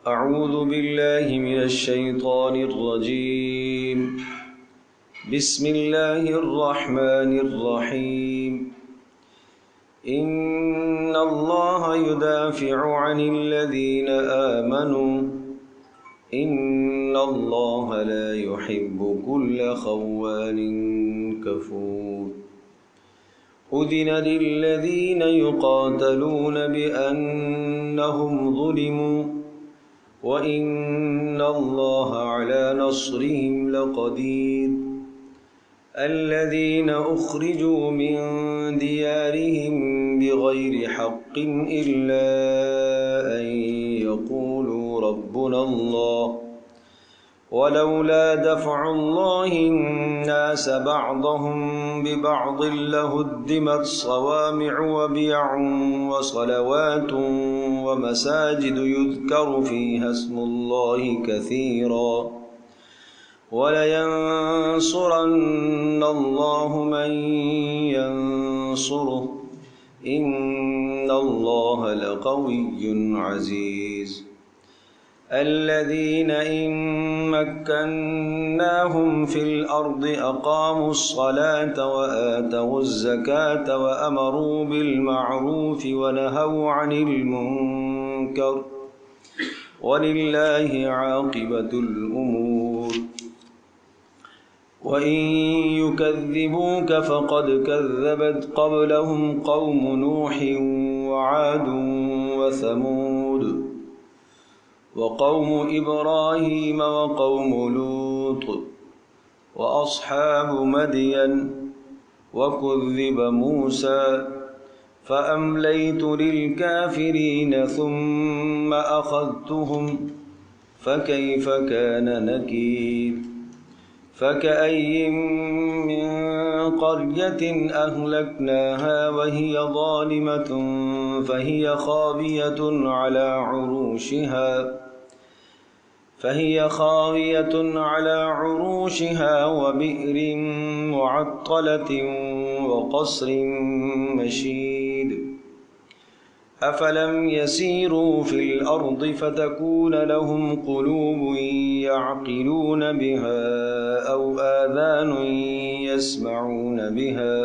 أعوذ بالله من الشيطان الرجيم. بسم الله الرحمن الرحيم. إن الله يدافع عن الذين آمنوا إن الله لا يحب كل خوان كفور. أذن للذين يقاتلون بأنهم ظلموا وإن الله على نصرهم لقدير. الذين أخرجوا من ديارهم بغير حق إلا أن يقولوا ربنا الله ولولا دفع الله الناس بعضهم ببعض لهدمت صوامع وبيع وصلوات ومساجد يذكر فيها اسم الله كثيرا ولينصرن الله من ينصره إن الله لقوي عزيز. الذين إن مكناهم في الأرض أقاموا الصلاة وآتوا الزكاة وأمروا بالمعروف ونهوا عن المنكر ولله عاقبة الأمور. وإن يكذبوك فقد كذبت قبلهم قوم نوح وعاد وثمود وقوم إبراهيم وقوم لوط وأصحاب مدين وكذب موسى فأمليت للكافرين ثم أخذتهم فكيف كان نكير. فكأي من قرية أهلكناها وهي ظالمة فهي خاوية على عروشها وبئر معطلة وقصر مشيد. أفلم يسيروا في الأرض فتكون لهم قلوب يعقلون بها أو آذان يسمعون بها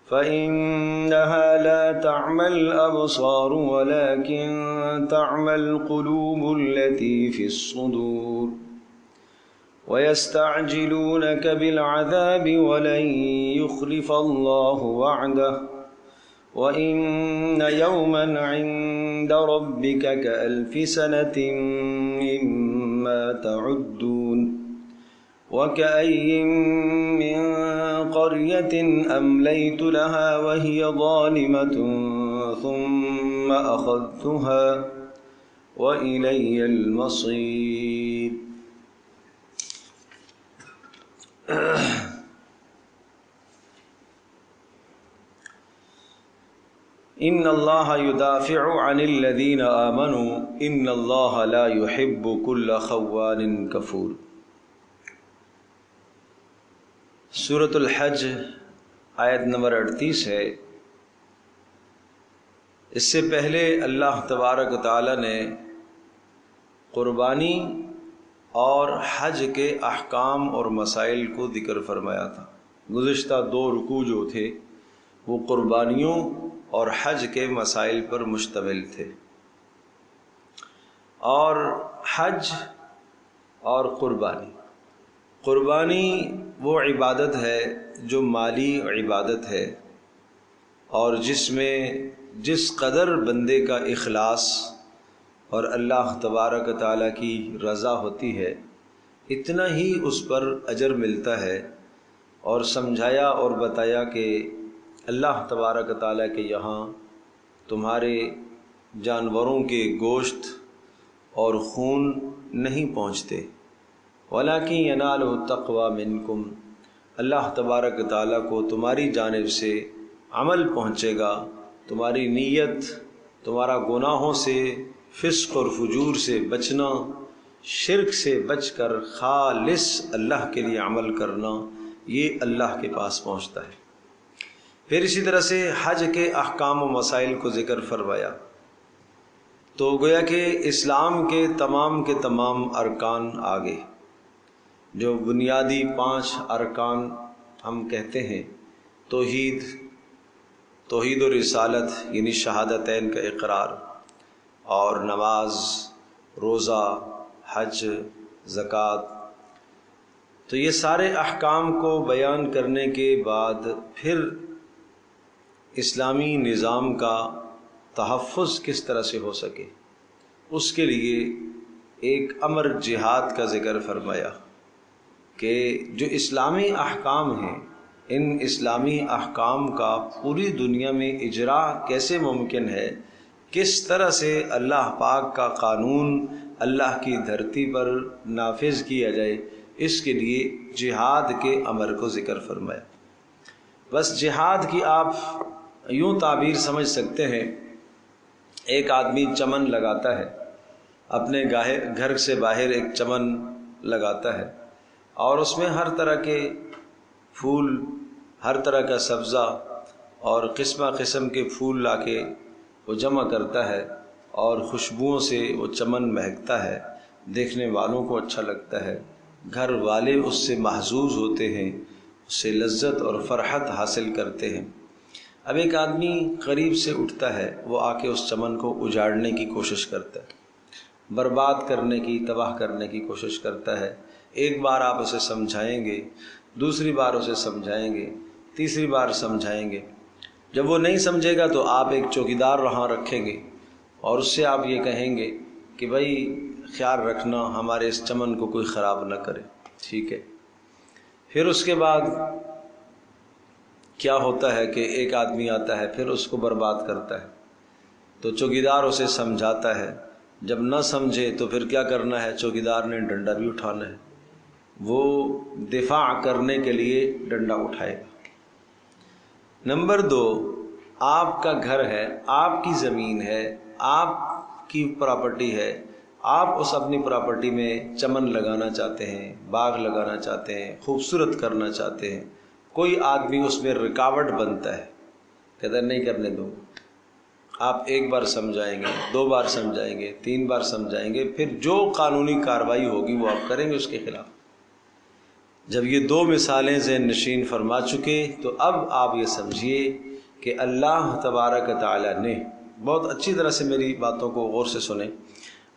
فإنها لا تعمى الأبصار ولكن تعمى القلوب التي في الصدور. ويستعجلونك بالعذاب ولن يخلف الله وعده وإن يوما عند ربك كألف سنة مما تعدون. وكأي من قرية أمليت لها وهي ظالمة ثم أخذتها وإلي المصير. ان اللہ یدافع عن الذین آمنوا ان اللہ لا يحب كل خوان کفور. سورۃ الحج آیت نمبر 38 ہے. اس سے پہلے اللہ تبارک و تعالی نے قربانی اور حج کے احکام اور مسائل کو ذکر فرمایا تھا. گزشتہ 2 رکوع جو تھے وہ قربانیوں اور حج کے مسائل پر مشتمل تھے. اور حج اور قربانی وہ عبادت ہے جو مالی عبادت ہے اور جس میں جس قدر بندے کا اخلاص اور اللہ تبارک و تعالیٰ کی رضا ہوتی ہے اتنا ہی اس پر اجر ملتا ہے. اور سمجھایا اور بتایا کہ اللہ تبارک و تعالیٰ کے یہاں تمہارے جانوروں کے گوشت اور خون نہیں پہنچتے. وَلَٰكِن يَنَالُهُ التَّقْوَىٰ مِنكُمْ. اللہ تبارک و تعالیٰ کو تمہاری جانب سے عمل پہنچے گا. تمہاری نیت، تمہارا گناہوں سے، فسق اور فجور سے بچنا، شرک سے بچ کر خالص اللہ کے لیے عمل کرنا، یہ اللہ کے پاس پہنچتا ہے. پھر اسی طرح سے حج کے احکام و مسائل کو ذکر فرمایا تو گویا کہ اسلام کے تمام ارکان آگے، جو بنیادی 5 ارکان ہم کہتے ہیں، توحید و رسالت یعنی شہادتین کا اقرار، اور نماز، روزہ، حج، زکوٰۃ، تو یہ سارے احکام کو بیان کرنے کے بعد پھر اسلامی نظام کا تحفظ کس طرح سے ہو سکے، اس کے لیے ایک امر جہاد کا ذکر فرمایا کہ جو اسلامی احکام ہیں، ان اسلامی احکام کا پوری دنیا میں اجرا کیسے ممکن ہے، کس طرح سے اللہ پاک کا قانون اللہ کی دھرتی پر نافذ کیا جائے، اس کے لیے جہاد کے امر کو ذکر فرمایا۔ بس جہاد کی آپ یوں تعبیر سمجھ سکتے ہیں، ایک آدمی چمن لگاتا ہے، اپنے گھر سے باہر ایک چمن لگاتا ہے، اور اس میں ہر طرح کے پھول، ہر طرح کا سبزہ اور قسم کے پھول لا کے وہ جمع کرتا ہے، اور خوشبوؤں سے وہ چمن مہکتا ہے، دیکھنے والوں کو اچھا لگتا ہے، گھر والے اس سے محظوظ ہوتے ہیں، اس سے لذت اور فرحت حاصل کرتے ہیں۔ اب ایک آدمی قریب سے اٹھتا ہے، وہ آ کے اس چمن کو اجاڑنے کی کوشش کرتا ہے، برباد کرنے کی، تباہ کرنے کی کوشش کرتا ہے۔ ایک بار آپ اسے سمجھائیں گے، دوسری بار اسے سمجھائیں گے، تیسری بار سمجھائیں گے، جب وہ نہیں سمجھے گا تو آپ ایک چوکیدار وہاں رکھیں گے، اور اس سے آپ یہ کہیں گے کہ بھائی خیال رکھنا ہمارے اس چمن کو کوئی خراب نہ کرے، ٹھیک ہے۔ پھر اس کے بعد کیا ہوتا ہے کہ ایک آدمی آتا ہے، پھر اس کو برباد کرتا ہے، تو چوکیدار اسے سمجھاتا ہے، جب نہ سمجھے تو پھر کیا کرنا ہے، چوکیدار نے ڈنڈا بھی اٹھانا ہے، وہ دفاع کرنے کے لیے ڈنڈا اٹھائے گا۔ نمبر 2، آپ کا گھر ہے، آپ کی زمین ہے، آپ کی پراپرٹی ہے، آپ اس اپنی پراپرٹی میں چمن لگانا چاہتے ہیں، باغ لگانا چاہتے ہیں، خوبصورت کرنا چاہتے ہیں، کوئی آدمی اس میں رکاوٹ بنتا ہے، کہتا ہے نہیں کرنے دو، آپ ایک بار سمجھائیں گے، 2 بار سمجھائیں گے، 3 بار سمجھائیں گے، پھر جو قانونی کارروائی ہوگی وہ آپ کریں گے اس کے خلاف۔ جب یہ 2 مثالیں ذہن نشین فرما چکے تو اب آپ یہ سمجھیے کہ اللہ تبارک تعالیٰ نے، بہت اچھی طرح سے میری باتوں کو غور سے سنیں،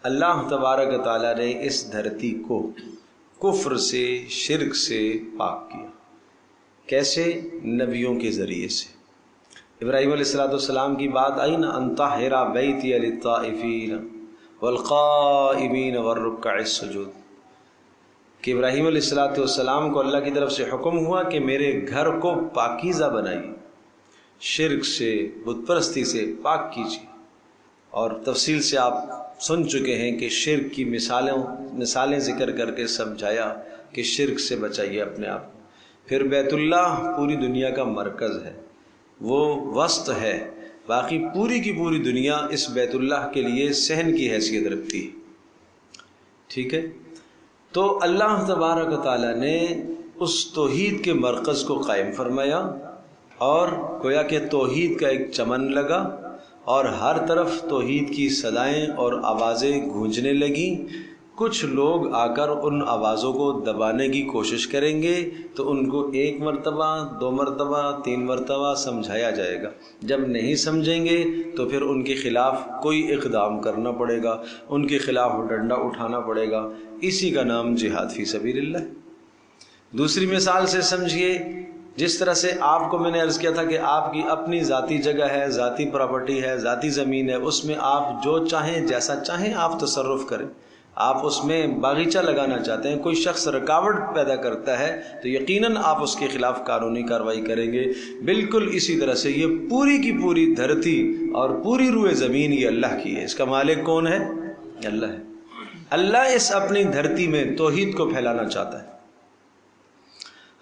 اللہ تبارک تعالیٰ نے اس دھرتی کو کفر سے، شرک سے پاک کیا۔ کیسے؟ نبیوں کے ذریعے سے۔ ابراہیم علیہ السلام کی بات آئی نا، ان طہر بیتی للطائفین والقائمین والرکع السجود، کہ ابراہیم علیہ السلام کو اللہ کی طرف سے حکم ہوا کہ میرے گھر کو پاکیزہ بنائیے، شرک سے، بت پرستی سے پاک کیجیے، اور تفصیل سے آپ سن چکے ہیں کہ شرک کی مثالیں ذکر کر کے سمجھایا کہ شرک سے بچائیے اپنے آپ کو۔ پھر بیت اللہ پوری دنیا کا مرکز ہے، وہ وسط ہے، باقی پوری کی پوری دنیا اس بیت اللہ کے لیے صحن کی حیثیت رکھتی ہے، ٹھیک ہے۔ تو اللہ تبارک و تعالیٰ نے اس توحید کے مرکز کو قائم فرمایا، اور گویا کہ توحید کا ایک چمن لگا، اور ہر طرف توحید کی صدائیں اور آوازیں گونجنے لگیں۔ کچھ لوگ آ کر ان آوازوں کو دبانے کی کوشش کریں گے تو ان کو 1 مرتبہ، 2 مرتبہ، 3 مرتبہ سمجھایا جائے گا، جب نہیں سمجھیں گے تو پھر ان کے خلاف کوئی اقدام کرنا پڑے گا، ان کے خلاف ڈنڈا اٹھانا پڑے گا۔ اسی کا نام جہاد فی سبیل اللہ۔ دوسری مثال سے سمجھیے، جس طرح سے آپ کو میں نے عرض کیا تھا کہ آپ کی اپنی ذاتی جگہ ہے، ذاتی پراپرٹی ہے، ذاتی زمین ہے، اس میں آپ جو چاہیں، جیسا چاہیں آپ تصرف کریں۔ آپ اس میں باغیچہ لگانا چاہتے ہیں، کوئی شخص رکاوٹ پیدا کرتا ہے تو یقیناً آپ اس کے خلاف قانونی کارروائی کریں گے۔ بالکل اسی طرح سے یہ پوری کی پوری دھرتی اور پوری روئے زمین یہ اللہ کی ہے، اس کا مالک کون ہے؟ اللہ ہے۔ اللہ اس اپنی دھرتی میں توحید کو پھیلانا چاہتا ہے،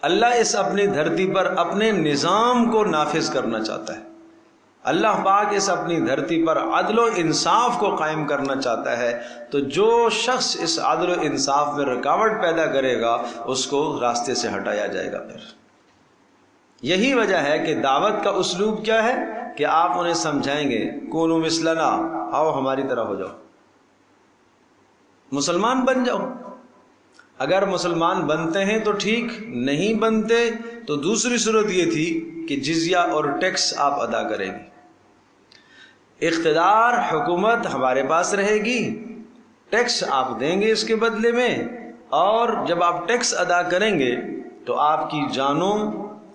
اللہ اس اپنی دھرتی پر اپنے نظام کو نافذ کرنا چاہتا ہے، اللہ پاک اس اپنی دھرتی پر عدل و انصاف کو قائم کرنا چاہتا ہے۔ تو جو شخص اس عدل و انصاف میں رکاوٹ پیدا کرے گا اس کو راستے سے ہٹایا جائے گا۔ پھر یہی وجہ ہے کہ دعوت کا اسلوب کیا ہے کہ آپ انہیں سمجھائیں گے، کونوا مثلنا، آؤ ہماری طرح ہو جاؤ، مسلمان بن جاؤ۔ اگر مسلمان بنتے ہیں تو ٹھیک، نہیں بنتے تو دوسری صورت یہ تھی کہ جزیہ اور ٹیکس آپ ادا کریں گے، اقتدار حکومت ہمارے پاس رہے گی، ٹیکس آپ دیں گے اس کے بدلے میں، اور جب آپ ٹیکس ادا کریں گے تو آپ کی جانوں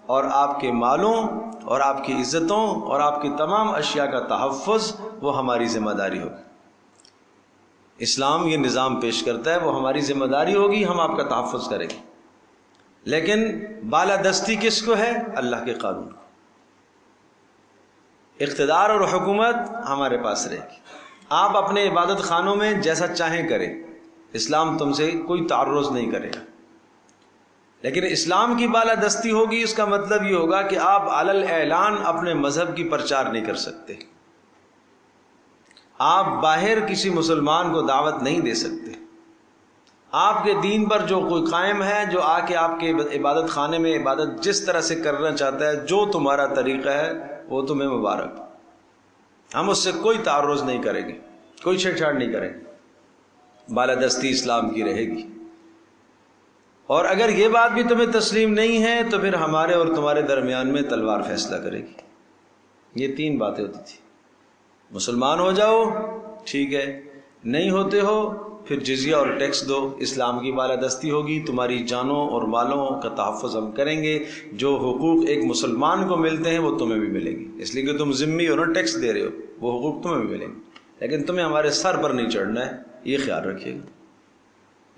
اور آپ کے مالوں اور آپ کی عزتوں اور آپ کی تمام اشیاء کا تحفظ وہ ہماری ذمہ داری ہوگی۔ اسلام یہ نظام پیش کرتا ہے، وہ ہماری ذمہ داری ہوگی، ہم آپ کا تحفظ کریں گے، لیکن بالادستی کس کو ہے؟ اللہ کے قانون کو۔ اقتدار اور حکومت ہمارے پاس رہے گی، آپ اپنے عبادت خانوں میں جیسا چاہیں کریں، اسلام تم سے کوئی تعرض نہیں کرے گا، لیکن اسلام کی بالادستی ہوگی، اس کا مطلب یہ ہوگا کہ آپ علی الاعلان اپنے مذہب کی پرچار نہیں کر سکتے، آپ باہر کسی مسلمان کو دعوت نہیں دے سکتے، آپ کے دین پر جو کوئی قائم ہے، جو آ کے آپ کے عبادت خانے میں عبادت جس طرح سے کرنا چاہتا ہے، جو تمہارا طریقہ ہے وہ تمہیں مبارک، ہم اس سے کوئی تعرض نہیں کریں گے، کوئی چھیڑ چھاڑ نہیں کریں گے، بالادستی اسلام کی رہے گی۔ اور اگر یہ بات بھی تمہیں تسلیم نہیں ہے تو پھر ہمارے اور تمہارے درمیان میں تلوار فیصلہ کرے گی۔ یہ تین باتیں ہوتی تھی، مسلمان ہو جاؤ ٹھیک ہے، نہیں ہوتے ہو پھر جزیہ اور ٹیکس دو، اسلام کی بالادستی ہوگی، تمہاری جانوں اور مالوں کا تحفظ ہم کریں گے، جو حقوق ایک مسلمان کو ملتے ہیں وہ تمہیں بھی ملیں گے، اس لیے کہ تم ذمہ ہو نا، ٹیکس دے رہے ہو، وہ حقوق تمہیں بھی ملیں گے، لیکن تمہیں ہمارے سر پر نہیں چڑھنا ہے، یہ خیال رکھیے گا۔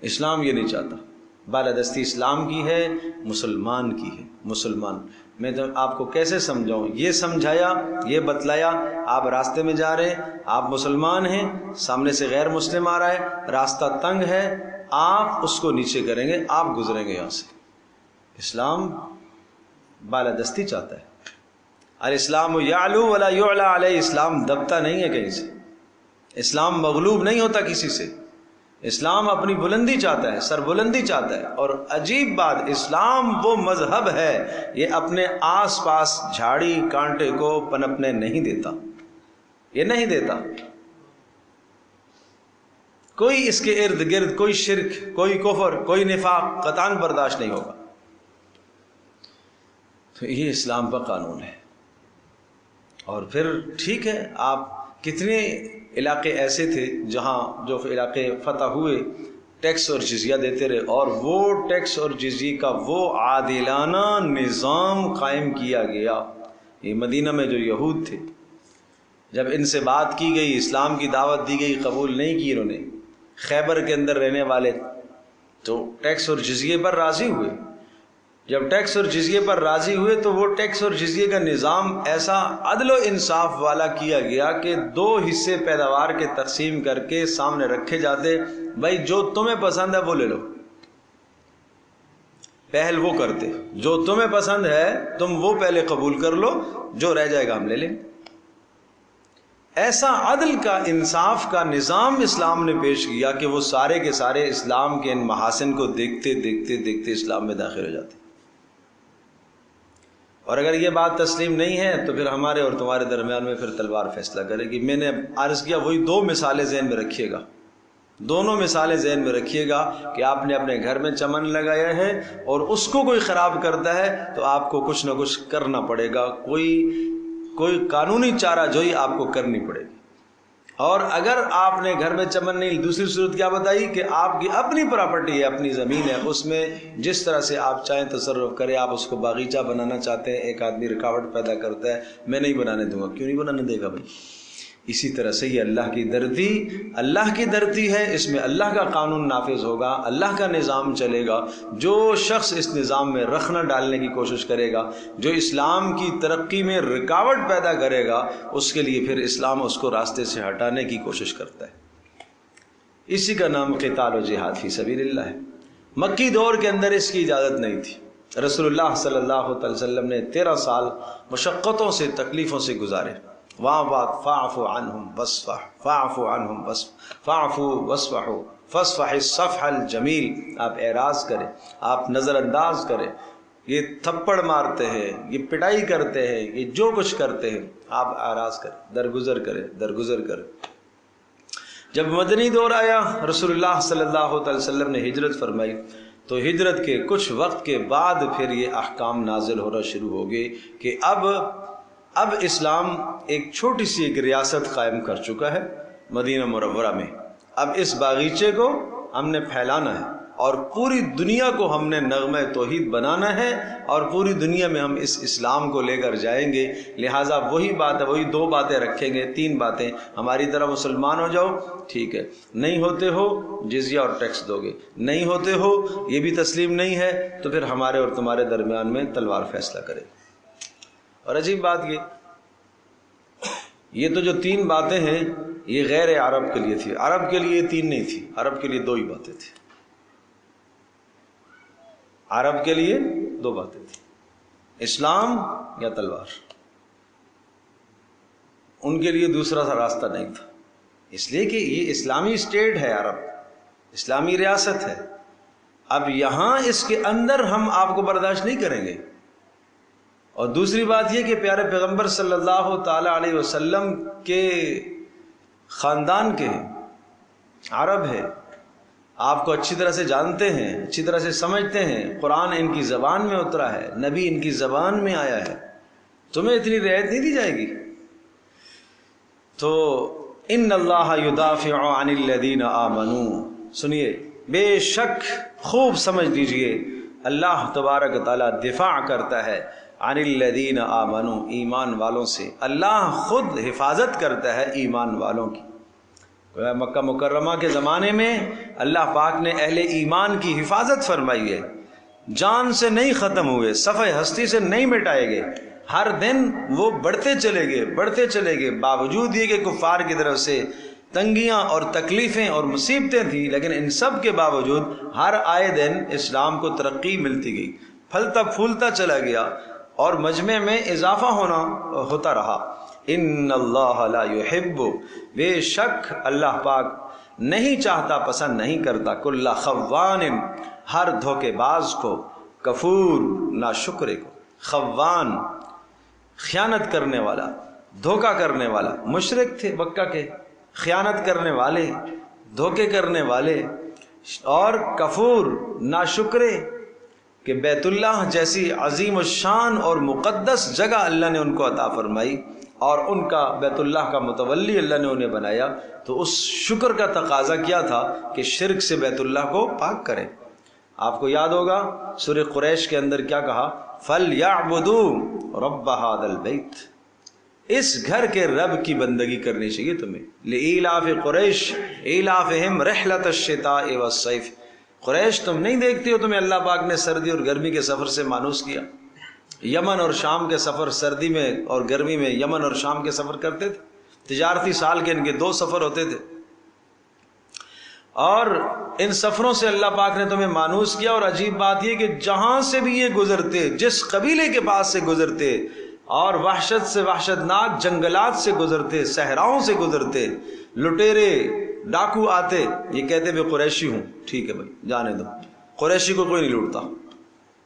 اسلام یہ نہیں چاہتا، بالادستی اسلام کی ہے، مسلمان کی ہے، مسلمان۔ میں تو آپ کو کیسے سمجھاؤں، یہ سمجھایا، یہ بتلایا، آپ راستے میں جا رہے ہیں، آپ مسلمان ہیں، سامنے سے غیر مسلم آ رہا ہے، راستہ تنگ ہے، آپ اس کو نیچے کریں گے، آپ گزریں گے یہاں سے۔ اسلام بالادستی چاہتا ہے، الاسلام یعلو ولا یعلی علیہ، اسلام دبتا نہیں ہے کہیں سے، اسلام مغلوب نہیں ہوتا کسی سے، اسلام اپنی بلندی چاہتا ہے، سر بلندی چاہتا ہے۔ اور عجیب بات، اسلام وہ مذہب ہے یہ اپنے آس پاس جھاڑی کانٹے کو پنپنے نہیں دیتا، یہ نہیں دیتا، کوئی اس کے ارد گرد کوئی شرک، کوئی کفر، کوئی نفاق قطعاً برداشت نہیں ہوگا۔ تو یہ اسلام کا قانون ہے۔ اور پھر ٹھیک ہے، آپ کتنے علاقے ایسے تھے جہاں جو علاقے فتح ہوئے ٹیکس اور جزیہ دیتے رہے، اور وہ ٹیکس اور جزیہ کا وہ عادلانہ نظام قائم کیا گیا۔ یہ مدینہ میں جو یہود تھے، جب ان سے بات کی گئی، اسلام کی دعوت دی گئی، قبول نہیں کی انہوں نے، خیبر کے اندر رہنے والے تو ٹیکس اور جزیے پر راضی ہوئے۔ جب ٹیکس اور جزیے پر راضی ہوئے تو وہ ٹیکس اور جزیے کا نظام ایسا عدل و انصاف والا کیا گیا کہ 2 حصے پیداوار کے تقسیم کر کے سامنے رکھے جاتے، بھائی جو تمہیں پسند ہے وہ لے لو، پہل وہ کرتے، جو تمہیں پسند ہے تم وہ پہلے قبول کر لو، جو رہ جائے گا ہم لے لیں۔ ایسا عدل کا، انصاف کا نظام اسلام نے پیش کیا کہ وہ سارے کے سارے اسلام کے ان محاسن کو دیکھتے دیکھتے دیکھتے اسلام میں داخل ہو جاتے۔ اور اگر یہ بات تسلیم نہیں ہے تو پھر ہمارے اور تمہارے درمیان میں پھر تلوار فیصلہ کرے گی۔ میں نے عرض کیا، وہی 2 مثالیں ذہن میں رکھیے گا، دونوں مثالیں ذہن میں رکھیے گا کہ آپ نے اپنے گھر میں چمن لگایا ہے اور اس کو کوئی خراب کرتا ہے تو آپ کو کچھ نہ کچھ کرنا پڑے گا، کوئی قانونی چارہ جوئی آپ کو کرنی پڑے گی۔ اور اگر آپ نے گھر میں چمن نہیں، دوسری صورت کیا بتائی کہ آپ کی اپنی پراپرٹی ہے، اپنی زمین ہے، اس میں جس طرح سے آپ چاہیں تصرف کریں، آپ اس کو باغیچہ بنانا چاہتے ہیں، ایک آدمی رکاوٹ پیدا کرتا ہے، میں نہیں بنانے دوں گا، کیوں نہیں بنانے دے گا بھائی؟ اسی طرح سے یہ اللہ کی دھرتی ہے، اس میں اللہ کا قانون نافذ ہوگا، اللہ کا نظام چلے گا۔ جو شخص اس نظام میں رخنہ ڈالنے کی کوشش کرے گا، جو اسلام کی ترقی میں رکاوٹ پیدا کرے گا، اس کے لیے پھر اسلام اس کو راستے سے ہٹانے کی کوشش کرتا ہے۔ اسی کا نام قتال و جہاد فی سبیل اللہ ہے۔ مکی دور کے اندر اس کی اجازت نہیں تھی، رسول اللہ صلی اللہ علیہ وسلم نے 13 سال مشقتوں سے، تکلیفوں سے گزارے۔ وہاں بات فاعف عنہم واصفح، فاعف عنہم فاعفوا واصفحوا فاصفح الصفح الجمیل۔ آپ اعراض کریں، آپ نظر انداز کریں، یہ تھپڑ مارتے ہیں، یہ پٹائی کرتے ہیں، یہ جو کچھ کرتے ہیں، آپ اعراض کریں، درگزر کریں۔ جب مدنی دور آیا، رسول اللہ صلی اللہ علیہ وسلم نے ہجرت فرمائی، تو ہجرت کے کچھ وقت کے بعد پھر یہ احکام نازل ہونا شروع ہو گئے کہ اب اسلام ایک چھوٹی سی ایک ریاست قائم کر چکا ہے مدینہ منورہ میں۔ اب اس باغیچے کو ہم نے پھیلانا ہے اور پوری دنیا کو ہم نے نغمہ توحید بنانا ہے، اور پوری دنیا میں ہم اس اسلام کو لے کر جائیں گے۔ لہٰذا وہی بات ہے، وہی 2 باتیں رکھیں گے، 3 باتیں۔ ہماری طرح مسلمان ہو جاؤ، ٹھیک ہے، نہیں ہوتے ہو جزیہ اور ٹیکس دو گے، نہیں ہوتے ہو یہ بھی تسلیم نہیں ہے تو پھر ہمارے اور تمہارے درمیان میں تلوار فیصلہ کرے۔ اور عجیب بات یہ تو جو 3 باتیں ہیں یہ غیر عرب کے لیے تھی، عرب کے لیے 3 نہیں تھی، عرب کے لیے 2 ہی باتیں تھیں، عرب کے لیے 2 باتیں تھیں، اسلام یا تلوار۔ ان کے لیے دوسرا سا راستہ نہیں تھا، اس لیے کہ یہ اسلامی اسٹیٹ ہے، عرب اسلامی ریاست ہے۔ اب یہاں اس کے اندر ہم آپ کو برداشت نہیں کریں گے۔ اور دوسری بات یہ کہ پیارے پیغمبر صلی اللہ تعالی علیہ وسلم کے خاندان کے ہیں، عرب ہے، آپ کو اچھی طرح سے جانتے ہیں، اچھی طرح سے سمجھتے ہیں، قرآن ان کی زبان میں اترا ہے، نبی ان کی زبان میں آیا ہے، تمہیں اتنی رعایت نہیں دی جائے گی۔ تو ان اللہ یدافع عن الذین آمنوا، سنیے، بے شک خوب سمجھ لیجئے، اللہ تبارک تعالیٰ دفاع کرتا ہے عن الذین آمنوا، ایمان والوں سے، اللہ خود حفاظت کرتا ہے ایمان والوں کی۔ مکہ مکرمہ کے زمانے میں اللہ پاک نے اہل ایمان کی حفاظت فرمائی ہے، جان سے نہیں ختم ہوئے، صفحہ ہستی سے نہیں مٹائے گئے، ہر دن وہ بڑھتے چلے گئے، باوجود یہ کہ کفار کی طرف سے تنگیاں اور تکلیفیں اور مصیبتیں تھیں، لیکن ان سب کے باوجود ہر آئے دن اسلام کو ترقی ملتی گئی، پھلتا پھولتا چلا گیا اور مجمع میں اضافہ ہوتا رہا۔ ان اللہ لا یحب، بے شک اللہ پاک نہیں چاہتا، پسند نہیں کرتا، کل خوان، ہر دھوکے باز کو، کفور، ناشکرے کو۔ خوان خیانت کرنے والا، دھوکہ کرنے والا، مشرک تھے مکہ کے، خیانت کرنے والے، دھوکے کرنے والے، اور کفور، ناشکرے کہ بیت اللہ جیسی عظیم الشان اور مقدس جگہ اللہ نے ان کو عطا فرمائی اور ان کا بیت اللہ کا متولی اللہ نے انہیں بنایا، تو اس شکر کا تقاضا کیا تھا کہ شرک سے بیت اللہ کو پاک کریں۔ آپ کو یاد ہوگا سورہ قریش کے اندر کیا کہا، فَلْيَعْبُدُوا رَبَّ هَذَا الْبَيْتِ، اس گھر کے رب کی بندگی کرنی چاہیے تمہیں۔ لِإِيلَافِ قُرَيْشٍ إِيلَافِهِمْ رِحْلَةَ الشِّتَاءِ وَالصَّيْفِ، قریش تم نہیں دیکھتی ہو تمہیں اللہ پاک نے سردی اور گرمی کے سفر سے مانوس کیا؟ یمن اور شام کے سفر، سردی میں اور گرمی میں یمن اور شام کے سفر کرتے تھے، تجارتی سال کے ان کے 2 سفر ہوتے تھے، اور ان سفروں سے اللہ پاک نے تمہیں مانوس کیا۔ اور عجیب بات یہ کہ جہاں سے بھی یہ گزرتے، جس قبیلے کے پاس سے گزرتے، اور وحشت سے وحشتناک جنگلات سے گزرتے، صحراؤں سے گزرتے، لٹیرے ڈاکو آتے، یہ کہتے میں قریشی ہوں، ٹھیک ہے بھائی جانے دو، قریشی کو کوئی نہیں لوٹتا،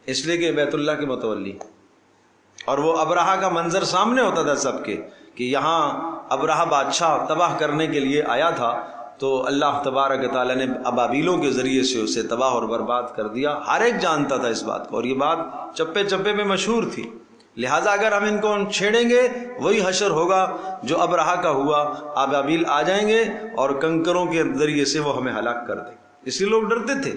اس لیے کہ بیت اللہ کے متولی۔ اور وہ ابرہہ کا منظر سامنے ہوتا تھا سب کے کہ یہاں ابرہہ بادشاہ تباہ کرنے کے لیے آیا تھا، تو اللہ تبارک تعالیٰ نے ابابیلوں کے ذریعے سے اسے تباہ اور برباد کر دیا۔ ہر ایک جانتا تھا اس بات کو، اور یہ بات چپے چپے میں مشہور تھی۔ لہٰذا اگر ہم ان کو چھیڑیں گے وہی حشر ہوگا جو ابرہہ کا ہوا، ابابیل آ جائیں گے اور کنکروں کے ذریعے سے وہ ہمیں ہلاک کر دیں، اس لیے لوگ ڈرتے تھے۔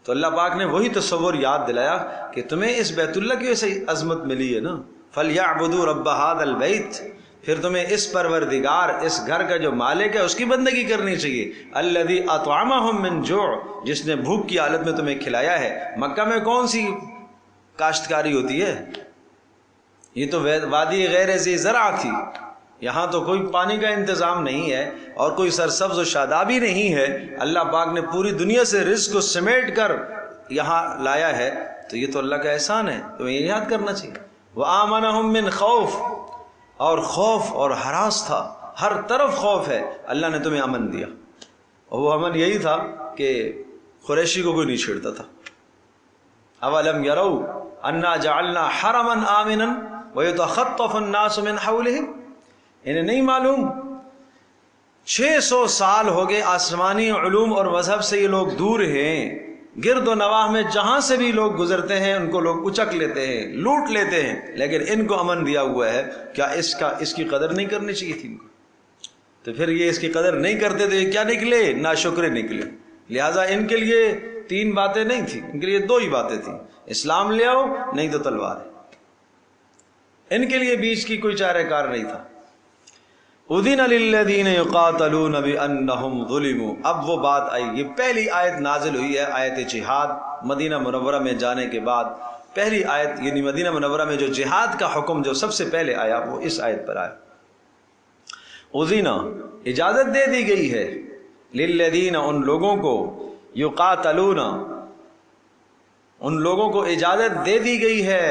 تو اللہ پاک نے وہی تصور یاد دلایا کہ تمہیں اس بیت اللہ کی ویسے عظمت ملی ہے نا، فَلْيَعْبُدُوا رَبَّ هَذَا الْبَيْتِ، پھر تمہیں اس پروردگار، اس گھر کا جو مالک ہے اس کی بندگی کرنی چاہیے، الَّذِي أَطْعَمَهُم مِّن جُوع، جس نے بھوک کی حالت میں تمہیں کھلایا ہے۔ مکہ میں کون سی کاشتکاری ہوتی ہے؟ یہ تو وادی غیر ذی زرع تھی، یہاں تو کوئی پانی کا انتظام نہیں ہے اور کوئی سرسبز و شادابی نہیں ہے، اللہ پاک نے پوری دنیا سے رزق کو سمیٹ کر یہاں لایا ہے، تو یہ تو اللہ کا احسان ہے، تمہیں یہ یاد کرنا چاہیے۔ وَآمَنَهُم مِّن خَوْفٍ، اور خوف اور ہراس تھا، ہر طرف خوف ہے، اللہ نے تمہیں امن دیا، اور وہ امن یہی تھا کہ قریشی کو کوئی نہیں چھیڑتا تھا۔ اولم یروا انا جعلنا حرما آمنا ویتخطف الناس من حولهم، انہیں نہیں معلوم 600 سال ہو گئے آسمانی علوم اور مذہب سے یہ لوگ دور ہیں، گرد و نواح میں جہاں سے بھی لوگ گزرتے ہیں ان کو لوگ اچک لیتے ہیں، لوٹ لیتے ہیں، لیکن ان کو امن دیا ہوا ہے۔ کیا اس کی قدر نہیں کرنی چاہیے تھی ان کو؟ تو پھر یہ اس کی قدر نہیں کرتے تو یہ کیا نکلے؟ ناشکرے نکلے۔ لہٰذا ان کے لیے 3 باتیں نہیں تھیں، ان کے لیے 2 ہی باتیں تھیں، اسلام لے آؤ نہیں تو تلوار ہے۔ ان کے لیے بیچ کی کوئی چارہ کار نہیں تھا۔ اذن للذین یقاتلون بانہم ظلموا، اب وہ بات آئی، یہ پہلی آیت نازل ہوئی ہے، آیت جہاد۔ مدینہ منورہ میں جانے کے بعد پہلی آیت، یعنی مدینہ منورہ میں جو جہاد کا حکم جو سب سے پہلے آیا وہ اس آیت پر آیا۔ اذن، اجازت دے دی گئی ہے، للذین، ان لوگوں کو، یقاتلون، ان لوگوں کو اجازت دے دی گئی ہے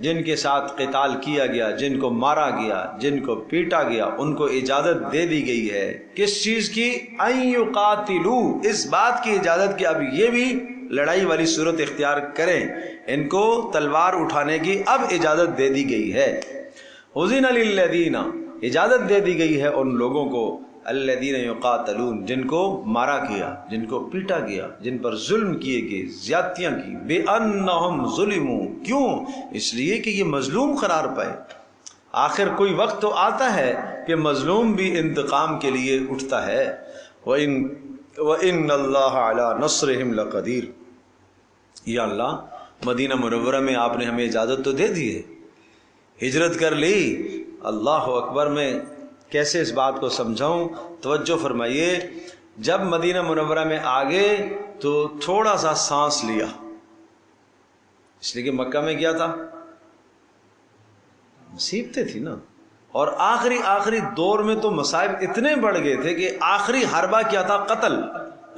جن کے ساتھ قتال کیا گیا، جن کو مارا گیا، جن کو پیٹا گیا، ان کو اجازت دے دی گئی ہے۔ کس چیز کی؟ ان یقاتلوا، اس بات کی اجازت کہ اب یہ بھی لڑائی والی صورت اختیار کریں، ان کو تلوار اٹھانے کی اب اجازت دے دی گئی ہے۔ اذن للذین، اجازت دے دی گئی ہے ان لوگوں کو، الذین یقاتلون، جن کو مارا گیا، جن کو پیٹا گیا، جن پر ظلم کیے گئے، زیادتیاں کی، بِأَنَّهُمْ ظُلِمُوا، کیوں؟ اس لیے کہ یہ مظلوم قرار پائے۔ آخر کوئی وقت تو آتا ہے کہ مظلوم بھی انتقام کے لیے اٹھتا ہے۔ وَإِنَّ اللَّهَ عَلَى نَصْرِهِمْ لَقَدِيرٌ، یا اللہ مدینہ منورہ میں آپ نے ہمیں اجازت تو دے دی ہے، ہجرت کر لی، اللہ اکبر۔ میں کیسے اس بات کو سمجھاؤں؟ توجہ فرمائیے، جب مدینہ منورہ میں آگے تو تھوڑا سا سانس لیا، اس لیے کہ مکہ میں کیا تھا؟ مصیبتیں تھی نا، اور آخری دور میں تو مصائب اتنے بڑھ گئے تھے کہ آخری حربہ کیا تھا؟ قتل۔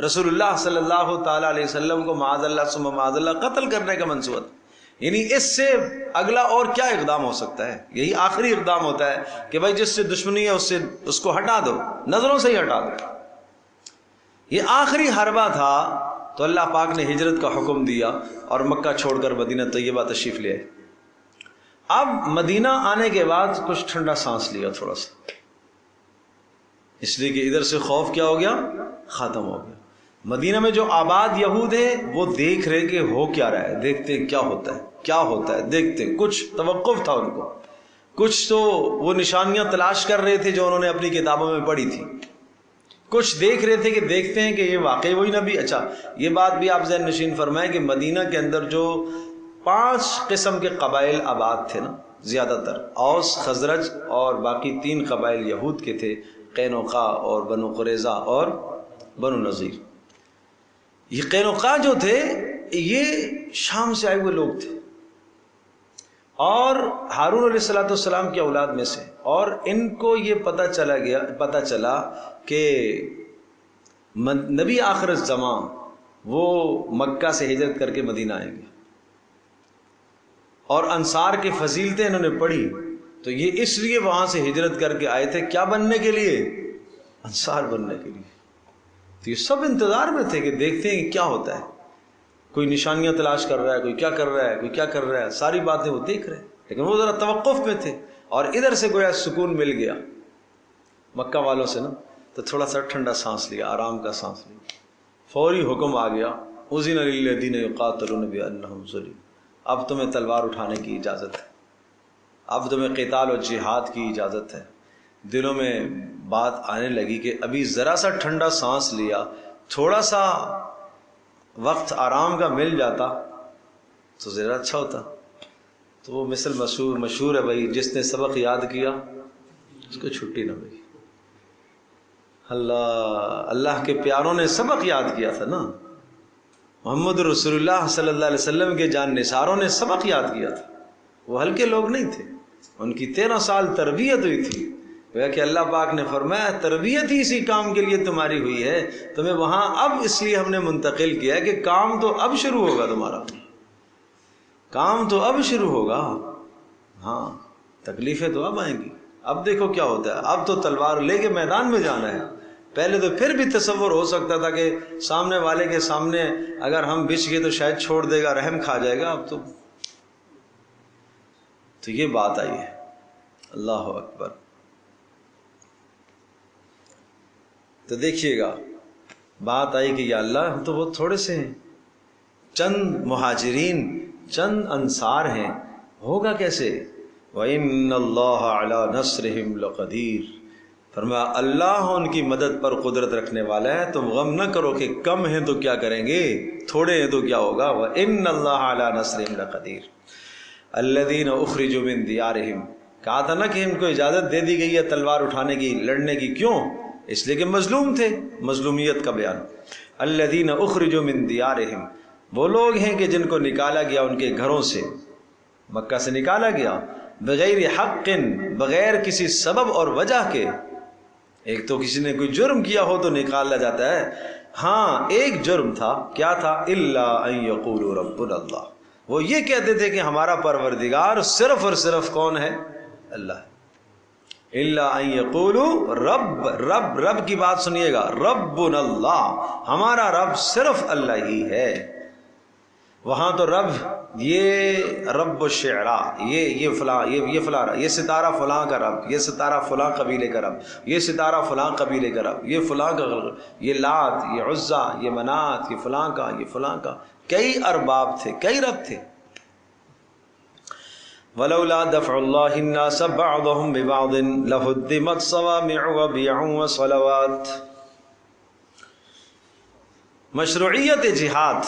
رسول اللہ صلی اللہ تعالی علیہ وسلم کو معاذ اللہ ثم معاذ اللہ قتل کرنے کا منصوبہ تھا۔ یعنی اس سے اگلا اور کیا اقدام ہو سکتا ہے؟ یہی آخری اقدام ہوتا ہے کہ بھائی جس سے دشمنی ہے اس کو ہٹا دو، نظروں سے ہی ہٹا دو۔ یہ آخری حربہ تھا تو اللہ پاک نے ہجرت کا حکم دیا اور مکہ چھوڑ کر مدینہ طیبہ تشریف لے آئے۔ اب مدینہ آنے کے بعد کچھ ٹھنڈا سانس لیا تھوڑا سا، اس لیے کہ ادھر سے خوف کیا ہو گیا؟ ختم ہو گیا۔ مدینہ میں جو آباد یہود ہیں وہ دیکھ رہے کہ ہو کیا رہا ہے، دیکھتے کیا ہوتا ہے، کیا ہوتا ہے، دیکھتے، کچھ توقف تھا ان کو، کچھ تو وہ نشانیاں تلاش کر رہے تھے جو انہوں نے اپنی کتابوں میں پڑھی تھی، کچھ دیکھ رہے تھے کہ دیکھتے ہیں کہ یہ واقعی وہی نبی۔ اچھا یہ بات بھی آپ ذہن نشین فرمائیں کہ مدینہ کے اندر جو 5 قسم کے قبائل آباد تھے نا، زیادہ تر اوس، خزرج اور باقی 3 قبائل یہود کے تھے، قینوقا اور بنو قریظہ اور بنو نذیر۔ یہ قینوقا جو تھے یہ شام سے آئے ہوئے لوگ تھے اور ہارون علیہ السلام کی اولاد میں سے، اور ان کو یہ پتہ چلا کہ نبی آخر الزمان وہ مکہ سے ہجرت کر کے مدینہ آئیں گے، اور انصار کی فضیلتیں انہوں نے پڑھی، تو یہ اس لیے وہاں سے ہجرت کر کے آئے تھے، کیا بننے کے لیے؟ انصار بننے کے لیے۔ تو یہ سب انتظار میں تھے کہ دیکھتے ہیں کہ کیا ہوتا ہے، کوئی نشانیاں تلاش کر رہا ہے، کوئی کیا کر رہا ہے، کوئی کیا کر رہا ہے، ساری باتیں وہ دیکھ رہے ہیں، لیکن وہ ذرا توقف میں تھے۔ اور ادھر سے گویا سکون مل گیا مکہ والوں سے نا، تو تھوڑا سا ٹھنڈا سانس لیا، آرام کا سانس لیا، فوری حکم آ گیا، اذن للذین یقاتلون بانہم ظلموا، اب تمہیں تلوار اٹھانے کی اجازت ہے، اب تمہیں قتال و جہاد کی اجازت ہے۔ دلوں میں بات آنے لگی کہ ابھی ذرا سا ٹھنڈا سانس لیا، تھوڑا سا وقت آرام کا مل جاتا تو ذرا اچھا ہوتا۔ تو وہ مثل مشہور ہے بھائی، جس نے سبق یاد کیا اس کو چھٹی نہ ملی۔ اللہ کے پیاروں نے سبق یاد کیا تھا نا، محمد رسول اللہ صلی اللہ علیہ وسلم کے جان نثاروں نے سبق یاد کیا تھا، وہ ہلکے لوگ نہیں تھے، ان کی 13 سال تربیت ہوئی تھی، کہ اللہ پاک نے فرمایا تربیت ہی اسی کام کے لیے تمہاری ہوئی ہے، تمہیں وہاں اب اس لیے ہم نے منتقل کیا ہے کہ کام تو اب شروع ہوگا، تمہارا کام تو اب شروع ہوگا، ہاں تکلیفیں تو اب آئیں گی، اب دیکھو کیا ہوتا ہے، اب تو تلوار لے کے میدان میں جانا ہے۔ پہلے تو پھر بھی تصور ہو سکتا تھا کہ سامنے والے کے سامنے اگر ہم بچ گئے تو شاید چھوڑ دے گا، رحم کھا جائے گا، اب تو یہ بات آئی ہے۔ اللہ اکبر۔ تو دیکھیے گا بات آئی کہ یا اللہ ہم تو بہت تھوڑے سے ہیں، چند مہاجرین چند انصار ہیں، ہوگا کیسے؟ وَإِنَّ اللَّهَ عَلَى نَصْرِهِمْ لَقَدِيرٌ، فرمایا اللہ ان کی مدد پر قدرت رکھنے والا ہے، تم غم نہ کرو کہ کم ہیں تو کیا کریں گے، تھوڑے ہیں تو کیا ہوگا۔ وَإِنَّ اللَّهَ عَلَى نَصْرِهِمْ لَقَدِيرٌ الَّذِينَ أُخْرِجُوا مِنْ دِيَارِهِمْ، کہا تھا نا کہ ان کو اجازت دے دی گئی ہے تلوار اٹھانے کی، لڑنے کی، کیوں؟ اس لیے کہ مظلوم تھے، مظلومیت کا بیان۔ الَّذِينَ أُخْرِجُوا مِنْ دِيَارِهِمْ، وہ لوگ ہیں کہ جن کو نکالا گیا ان کے گھروں سے، مکہ سے نکالا گیا، بغیر حق، بغیر کسی سبب اور وجہ کے۔ ایک تو کسی نے کوئی جرم کیا ہو تو نکالا جاتا ہے، ہاں ایک جرم تھا، کیا تھا؟ الا ان یقولوا ربنا اللہ، وہ یہ کہتے تھے کہ ہمارا پروردگار صرف اور صرف کون ہے؟ اللہ ہے۔ الا ان یقولوا رب کی بات سنیے گا، ربنا اللہ، ہمارا رب صرف اللہ ہی ہے۔ وہاں تو رب یہ رب الشعراء، یہ فلاں، یہ فلاں، یہ ستارہ فلاں کا رب، یہ ستارہ فلاں قبیلے کا رب، یہ ستارہ فلاں قبیلے کا رب، یہ فلاں کا، یہ لات، یہ عزا، یہ منات، یہ فلاں کا، یہ فلاں کا، کئی ارباب تھے، کئی رب تھے۔ ولولا دفع اللہ الناس بعضهم ببعض لهدمت صوامع وبيع وصلوات۔ مشروعیت جہاد،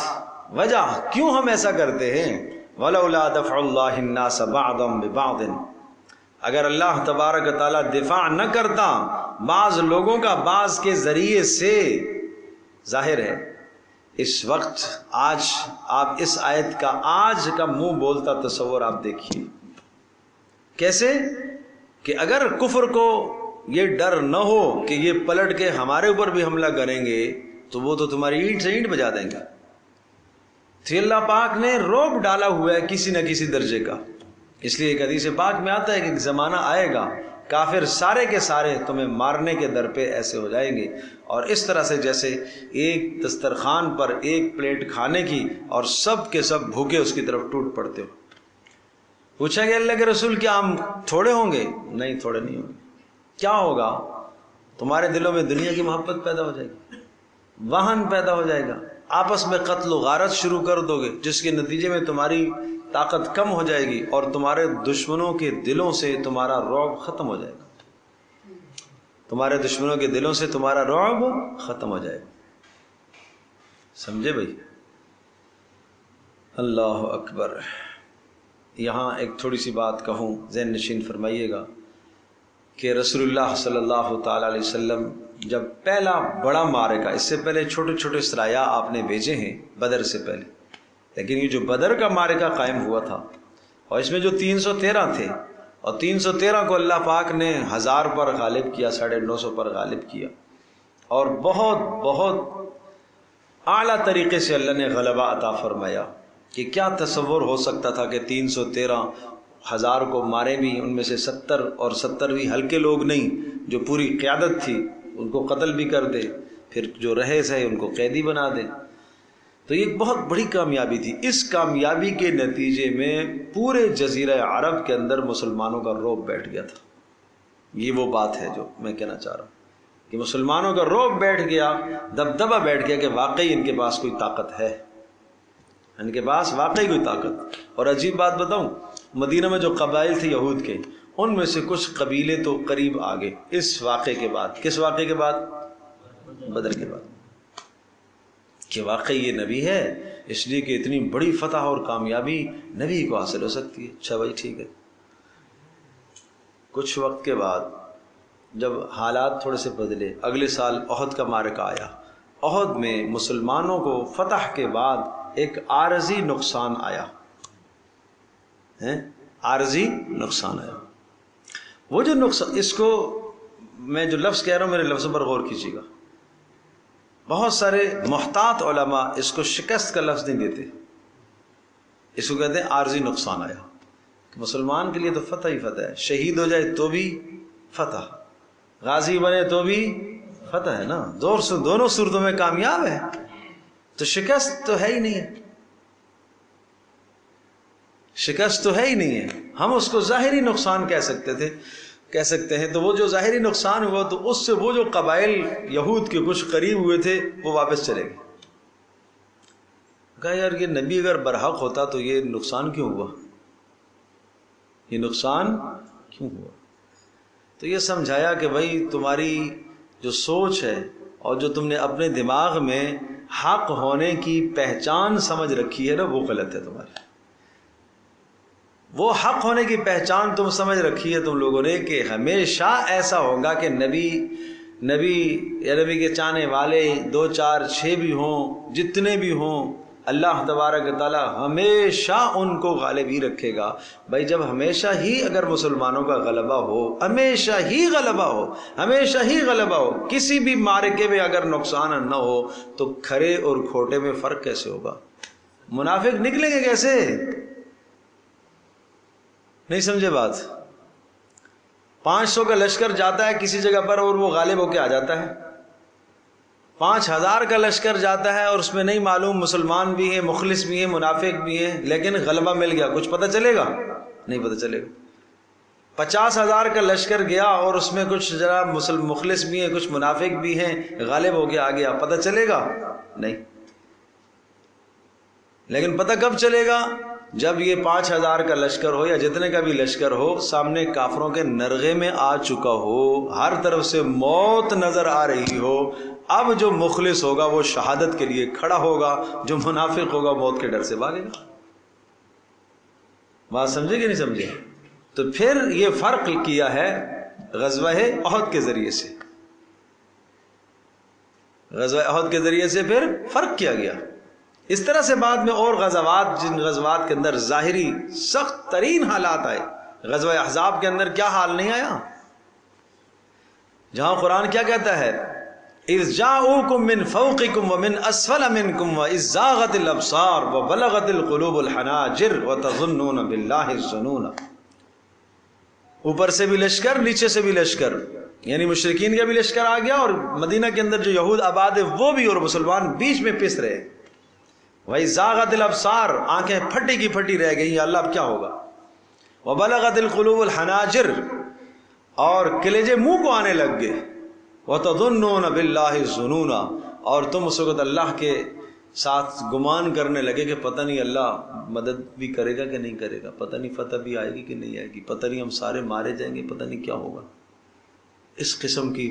وجہ کیوں ہم ایسا کرتے ہیں؟ ولولا دفع اللہ الناس بعضهم ببعض، اگر اللہ تبارک تعالیٰ دفاع نہ کرتا بعض لوگوں کا بعض کے ذریعے سے۔ ظاہر ہے اس وقت آج آپ اس آیت کا آج کا منہ بولتا تصور آپ دیکھیے، کیسے کہ اگر کفر کو یہ ڈر نہ ہو کہ یہ پلٹ کے ہمارے اوپر بھی حملہ کریں گے تو وہ تو تمہاری اینٹ سے اینٹ بجا دیں گے، تو اللہ پاک نے روب ڈالا ہوا ہے کسی نہ کسی درجے کا۔ اس لیے ایک حدیث پاک میں آتا ہے کہ ایک زمانہ آئے گا کافر سارے کے سارے تمہیں مارنے کے در پہ ایسے ہو جائیں گے، اور اس طرح سے جیسے ایک دسترخوان پر ایک پلیٹ کھانے کی اور سب کے سب بھوکے اس کی طرف ٹوٹ پڑتے ہو۔ پوچھا گیا اللہ کے رسول کیا ہم تھوڑے ہوں گے؟ نہیں، تھوڑے نہیں ہوں گے۔ کیا ہوگا؟ تمہارے دلوں میں دنیا کی محبت پیدا ہو جائے گی، وہن پیدا ہو جائے گا، آپس میں قتل و غارت شروع کر دو گے، جس کے نتیجے میں تمہاری طاقت کم ہو جائے گی اور تمہارے دشمنوں کے دلوں سے تمہارا رعب ختم ہو جائے گا، تمہارے دشمنوں کے دلوں سے تمہارا رعب ختم ہو جائے گا۔ سمجھے بھائی؟ اللہ اکبر۔ یہاں ایک تھوڑی سی بات کہوں، ذہن نشین فرمائیے گا کہ رسول اللہ صلی اللہ تعالی علیہ وسلم جب پہلا بڑا معرکہ، اس سے پہلے چھوٹے چھوٹے سرایہ آپ نے بھیجے ہیں بدر سے پہلے، لیکن یہ جو بدر کا معرکہ قائم ہوا تھا اور اس میں جو 313 تھے، اور 313 کو اللہ پاک نے 1000 پر غالب کیا، 950 پر غالب کیا، اور بہت بہت اعلیٰ طریقے سے اللہ نے غلبہ عطا فرمایا کہ کیا تصور ہو سکتا تھا کہ 313 1000 کو مارے بھی، ان میں سے 70 اور 70 بھی ہلکے لوگ نہیں، جو پوری قیادت تھی ان کو قتل بھی کر دے، پھر جو رہے سہے ان کو قیدی بنا دے۔ تو یہ ایک بہت بڑی کامیابی تھی۔ اس کامیابی کے نتیجے میں پورے جزیرہ عرب کے اندر مسلمانوں کا رعب بیٹھ گیا تھا۔ یہ وہ بات ہے جو میں کہنا چاہ رہا ہوں کہ مسلمانوں کا رعب بیٹھ گیا، دبدبہ بیٹھ گیا کہ واقعی ان کے پاس کوئی طاقت ہے، ان کے پاس واقعی کوئی طاقت۔ اور عجیب بات بتاؤں، مدینہ میں جو قبائل تھے یہود کے، ان میں سے کچھ قبیلے تو قریب آگے اس واقعے کے بعد۔ کس واقعے کے بعد؟ بدر کے بعد، کہ واقعی یہ نبی ہے، اس لیے کہ اتنی بڑی فتح اور کامیابی نبی کو حاصل ہو سکتی ہے۔ اچھا بھائی ٹھیک ہے۔ کچھ وقت کے بعد جب حالات تھوڑے سے بدلے، اگلے سال احد کا معرکہ آیا۔ احد میں مسلمانوں کو فتح کے بعد ایک عارضی نقصان آیا، عارضی نقصان آیا۔ وہ جو نقصان، اس کو میں جو لفظ کہہ رہا ہوں میرے لفظوں پر غور کیجیے گا۔ بہت سارے محتاط علماء اس کو شکست کا لفظ نہیں دیتے، اس کو کہتے ہیں عارضی نقصان آیا۔ مسلمان کے لیے تو فتح ہی فتح ہے، شہید ہو جائے تو بھی فتح، غازی بنے تو بھی فتح ہے نا، دونوں صورتوں میں کامیاب ہے، تو شکست تو ہے ہی نہیں ہے، شکست تو ہے ہی نہیں ہے۔ ہم اس کو ظاہری نقصان کہہ سکتے تھے کہہ سکتے ہیں، تو وہ جو ظاہری نقصان ہوا تو اس سے وہ جو قبائل یہود کے کچھ قریب ہوئے تھے وہ واپس چلے گئے. کہا یار یہ نبی اگر برحق ہوتا تو یہ نقصان کیوں ہوا، یہ نقصان کیوں ہوا؟ تو یہ سمجھایا کہ بھائی تمہاری جو سوچ ہے اور جو تم نے اپنے دماغ میں حق ہونے کی پہچان سمجھ رکھی ہے نا، وہ غلط ہے تمہاری. وہ حق ہونے کی پہچان تم سمجھ رکھی ہے تم لوگوں نے کہ ہمیشہ ایسا ہوگا کہ نبی یا نبی کے چاہنے والے 2 4 6 بھی ہوں، جتنے بھی ہوں، اللہ تبارک و تعالیٰ ہمیشہ ان کو غالب ہی رکھے گا. بھائی جب ہمیشہ ہی اگر مسلمانوں کا غلبہ ہو، ہمیشہ ہی غلبہ ہو، ہمیشہ ہی غلبہ ہو، کسی بھی معرکے میں اگر نقصان نہ ہو تو کھرے اور کھوٹے میں فرق کیسے ہوگا؟ منافق نکلیں گے کیسے؟ نہیں سمجھے بات؟ 500 کا لشکر جاتا ہے کسی جگہ پر اور وہ غالب ہو کے آ جاتا ہے. 5000 کا لشکر جاتا ہے اور اس میں نہیں معلوم مسلمان بھی ہیں، مخلص بھی ہیں، منافق بھی ہیں، لیکن غلبہ مل گیا، کچھ پتہ چلے گا؟ نہیں پتہ چلے گا. 50,000 کا لشکر گیا اور اس میں کچھ ذرا مخلص بھی ہیں، کچھ منافق بھی ہیں، غالب ہو کے آ گیا، پتہ چلے گا؟ نہیں. لیکن پتہ کب چلے گا؟ جب یہ 5,000 کا لشکر ہو یا جتنے کا بھی لشکر ہو، سامنے کافروں کے نرغے میں آ چکا ہو، ہر طرف سے موت نظر آ رہی ہو. اب جو مخلص ہوگا وہ شہادت کے لیے کھڑا ہوگا، جو منافق ہوگا موت کے ڈر سے بھاگے گا. بات سمجھے کہ نہیں سمجھے؟ تو پھر یہ فرق کیا ہے غزوہ احد کے ذریعے سے. غزوہ احد کے ذریعے سے پھر فرق کیا گیا. اس طرح سے بعد میں اور غزوات، جن غزوات کے اندر ظاہری سخت ترین حالات آئے. غزوہ احزاب کے اندر کیا حال نہیں آیا؟ جہاں قرآن کیا کہتا ہے، اذ جاءوکم من فوقکم ومن اسفل منکم واذ زاغت الابصار وبلغت القلوب الحناجر وتظنون باللہ الظنون. اوپر سے بھی لشکر، نیچے سے بھی لشکر، یعنی مشرکین کا بھی لشکر آ گیا، اور مدینہ کے اندر جو یہود آباد ہے وہ بھی، اور مسلمان بیچ میں پس رہے. وہی زاغت الابصار، آنکھیں پھٹی کی پھٹی رہ گئی، اللہ اب کیا ہوگا. وبلغت القلوب الحناجر، اور کلیجے منہ کو آنے لگ گئے. وتظنون باللہ الظنون، اور تم اس وقت اللہ کے ساتھ گمان کرنے لگے کہ پتہ نہیں اللہ مدد بھی کرے گا کہ نہیں کرے گا، پتہ نہیں فتح بھی آئے گی کہ نہیں آئے گی، پتہ نہیں ہم سارے مارے جائیں گے، پتہ نہیں کیا ہوگا. اس قسم کی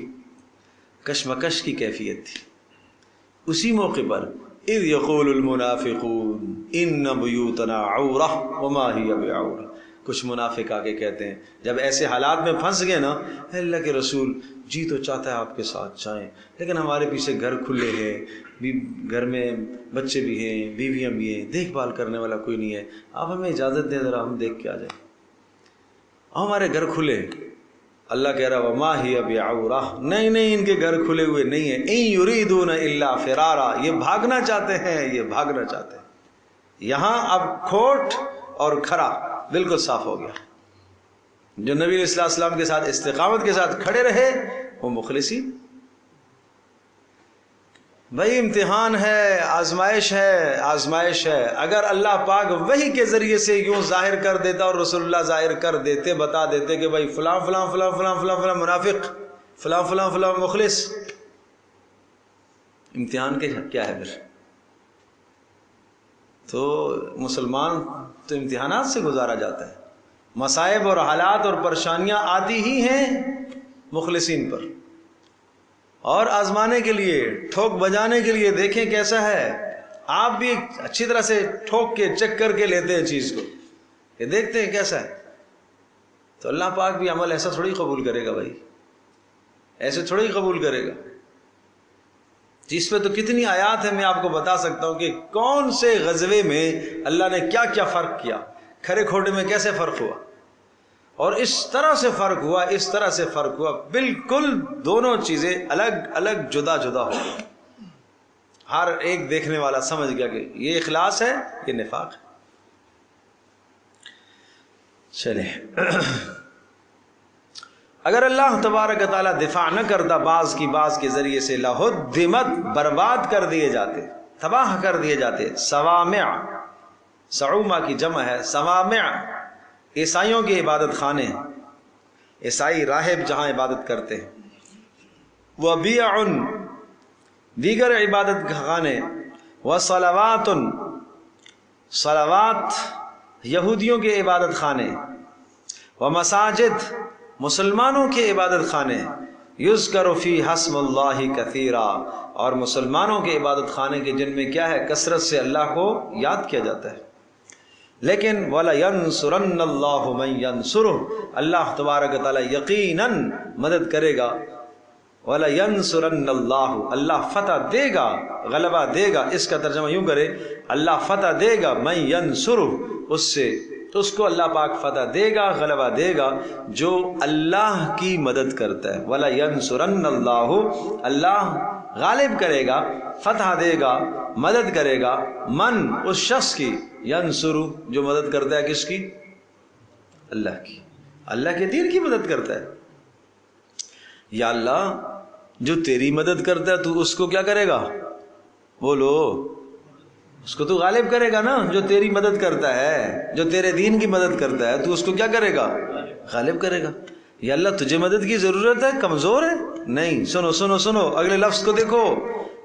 کشمکش کی کیفیت تھی. اسی موقع پر اذ یقول المنافقون ان بیوتنا عورہ وما ہی بعورہ، کچھ منافق آگے کہتے ہیں جب ایسے حالات میں پھنس گئے نا، اللہ کے رسول جی تو چاہتا ہے آپ کے ساتھ جائیں، لیکن ہمارے پیچھے گھر کھلے ہیں، گھر میں بچے بھی ہیں، بیویاں بھی ہیں، دیکھ بھال کرنے والا کوئی نہیں ہے، آپ ہمیں اجازت دیں ذرا ہم دیکھ کے آ جائیں. ہمارے گھر کھلے. اللہ کہہ رہا وما ہی بعورہ، نہیں ان کے گھر کھلے ہوئے نہیں ہیں. ان یریدون الا فرارا، یہ بھاگنا چاہتے ہیں، یہ بھاگنا چاہتے ہیں. یہاں اب کھوٹ اور کھرا بالکل صاف ہو گیا. جو نبی علیہ السلام کے ساتھ استقامت کے ساتھ کھڑے رہے وہ مخلصی. بھائی امتحان ہے، آزمائش ہے. اگر اللہ پاک وحی کے ذریعے سے یوں ظاہر کر دیتا اور رسول اللہ ظاہر کر دیتے، بتا دیتے کہ بھائی فلاں فلاں فلاں فلاں فلاں فلاں منافق، فلاں فلاں فلاں مخلص، امتحان کے کیا ہے پھر؟ تو مسلمان تو امتحانات سے گزارا جاتا ہے. مصائب اور حالات اور پریشانیاں آتی ہی ہیں مخلصین پر، اور آزمانے کے لیے، ٹھوک بجانے کے لیے. دیکھیں کیسا ہے، آپ بھی اچھی طرح سے ٹھوک کے چیک کر کے لیتے ہیں چیز کو، کہ دیکھتے ہیں کیسا ہے. تو اللہ پاک بھی عمل ایسا تھوڑی قبول کرے گا بھائی، ایسے تھوڑی قبول کرے گا. جس پہ تو کتنی آیات ہیں، میں آپ کو بتا سکتا ہوں کہ کون سے غزوے میں اللہ نے کیا کیا فرق کیا، کھرے کھوٹے میں کیسے فرق ہوا، اور اس طرح سے فرق ہوا، بالکل دونوں چیزیں الگ الگ جدا جدا ہو گئی. ہر ایک دیکھنے والا سمجھ گیا کہ یہ اخلاص ہے، یہ نفاق ہے. چلے اگر اللہ تبارک تعالیٰ دفاع نہ کرتا بعض کے ذریعے سے، لہدمت، برباد کر دیے جاتے، تباہ کر دیے جاتے. صوامع، صعومہ کی جمع ہے، صوامع عیسائیوں کے عبادت خانے. عیسائی راہب جہاں عبادت کرتے ہیں، وبیع دیگر عبادت خانے، وصلوات صلوات یہودیوں کے عبادت خانے، ومساجد مسلمانوں کے عبادت خانے، یذکر فی اسم اللہ کثیرا اور مسلمانوں کے عبادت خانے کے جن میں کیا ہے، کثرت سے اللہ کو یاد کیا جاتا ہے۔ لیکن وَلَيَنْصُرَنَّ اللَّهُ مَنْ يَنْصُرُهُ اللہ تبارک و تعالی یقیناً مدد کرے گا، وَلَيَنْصُرَنَّ اللَّهُ اللہ فتح دے گا، غلبہ دے گا۔ اس کا ترجمہ یوں کرے، اللہ فتح دے گا، مَنْ يَنْصُرُهُ اس سے، اس کو اللہ پاک فتح دے گا، غلبہ دے گا جو اللہ کی مدد کرتا ہے۔ وَلَيَنْصُرَنَّ اللَّهُ اللہ غالب کرے گا، فتح دے گا، مدد کرے گا، من اس شخص کی، ینصر جو مدد کرتا ہے کس کی؟ اللہ کی، اللہ کے دین کی مدد کرتا ہے۔ یا اللہ جو تیری مدد کرتا ہے تو اس کو کیا کرے گا؟ بولو، اس کو تو غالب کرے گا نا۔ جو تیری مدد کرتا ہے، جو تیرے دین کی مدد کرتا ہے تو اس کو کیا کرے گا؟ غالب کرے گا۔ یا اللہ تجھے مدد کی ضرورت ہے، کمزور ہے؟ نہیں، سنو سنو سنو اگلے لفظ کو دیکھو،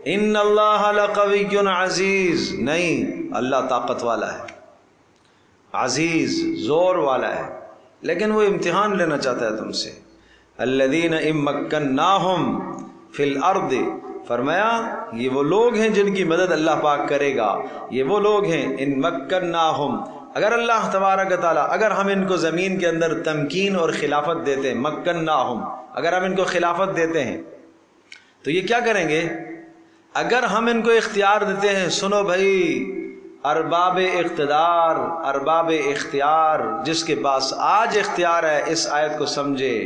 ان اللہ لقوی عزیز، نہیں، اللہ طاقت والا ہے، عزیز زور والا ہے، لیکن وہ امتحان لینا چاہتا ہے تم سے۔ الذین ان مکناہم فی الارض فرمایا یہ وہ لوگ ہیں جن کی مدد اللہ پاک کرے گا، یہ وہ لوگ ہیں ان مکناہم اگر اللہ تبارک تعالیٰ اگر ہم ان کو زمین کے اندر تمکین اور خلافت دیتے ہیں، مکناہم اگر ہم ان کو خلافت دیتے ہیں تو یہ کیا کریں گے؟ اگر ہم ان کو اختیار دیتے ہیں، سنو بھائی، ارباب اقتدار، ارباب اختیار جس کے پاس آج اختیار ہے، اس آیت کو سمجھے۔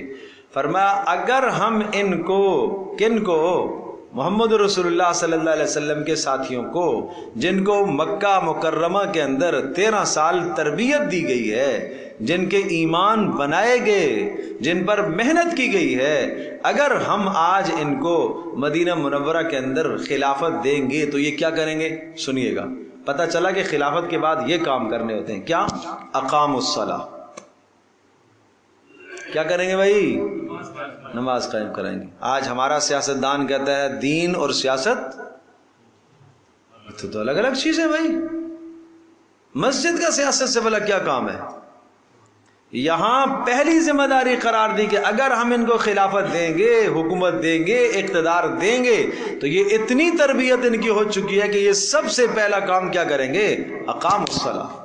فرمایا اگر ہم ان کو، کن کو؟ محمد رسول اللہ صلی اللہ علیہ وسلم کے ساتھیوں کو، جن کو مکہ مکرمہ کے اندر 13 سال تربیت دی گئی ہے، جن کے ایمان بنائے گئے، جن پر محنت کی گئی ہے، اگر ہم آج ان کو مدینہ منورہ کے اندر خلافت دیں گے تو یہ کیا کریں گے؟ سنیے گا، پتہ چلا کہ خلافت کے بعد یہ کام کرنے ہوتے ہیں، کیا؟ اقام الصلاۃ، کیا کریں گے بھائی؟ نماز قائم کریں گے۔ آج ہمارا سیاستدان کہتا ہے دین اور سیاست تو الگ الگ چیز ہے بھائی، مسجد کا سیاست سے بھلا کیا کام ہے؟ یہاں پہلی ذمہ داری قرار دی کہ اگر ہم ان کو خلافت دیں گے، حکومت دیں گے، اقتدار دیں گے تو یہ اتنی تربیت ان کی ہو چکی ہے کہ یہ سب سے پہلا کام کیا کریں گے؟ اقام الصلاۃ۔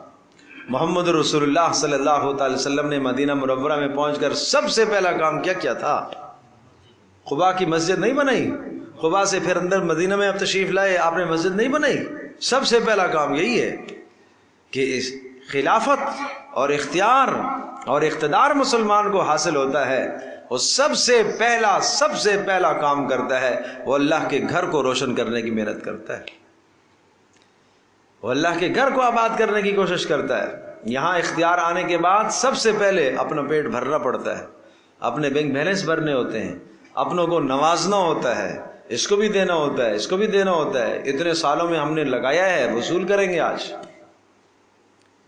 محمد رسول اللہ صلی اللہ تعالی وسلم نے مدینہ منورہ میں پہنچ کر سب سے پہلا کام کیا تھا؟ قباء کی مسجد نہیں بنائی، قباء سے پھر اندر مدینہ میں اب تشریف لائے، آپ نے مسجد نہیں بنائی۔ سب سے پہلا کام یہی ہے کہ اس خلافت اور اختیار اور اقتدار مسلمان کو حاصل ہوتا ہے، وہ سب سے پہلا کام کرتا ہے، وہ اللہ کے گھر کو روشن کرنے کی محنت کرتا ہے، وہ اللہ کے گھر کو آباد کرنے کی کوشش کرتا ہے۔ یہاں اختیار آنے کے بعد سب سے پہلے اپنا پیٹ بھرنا پڑتا ہے، اپنے بینک بیلنس بھرنے ہوتے ہیں، اپنوں کو نوازنا ہوتا ہے، اس کو بھی دینا ہوتا ہے، اس کو بھی دینا ہوتا ہے، اتنے سالوں میں ہم نے لگایا ہے، وصول کریں گے آج۔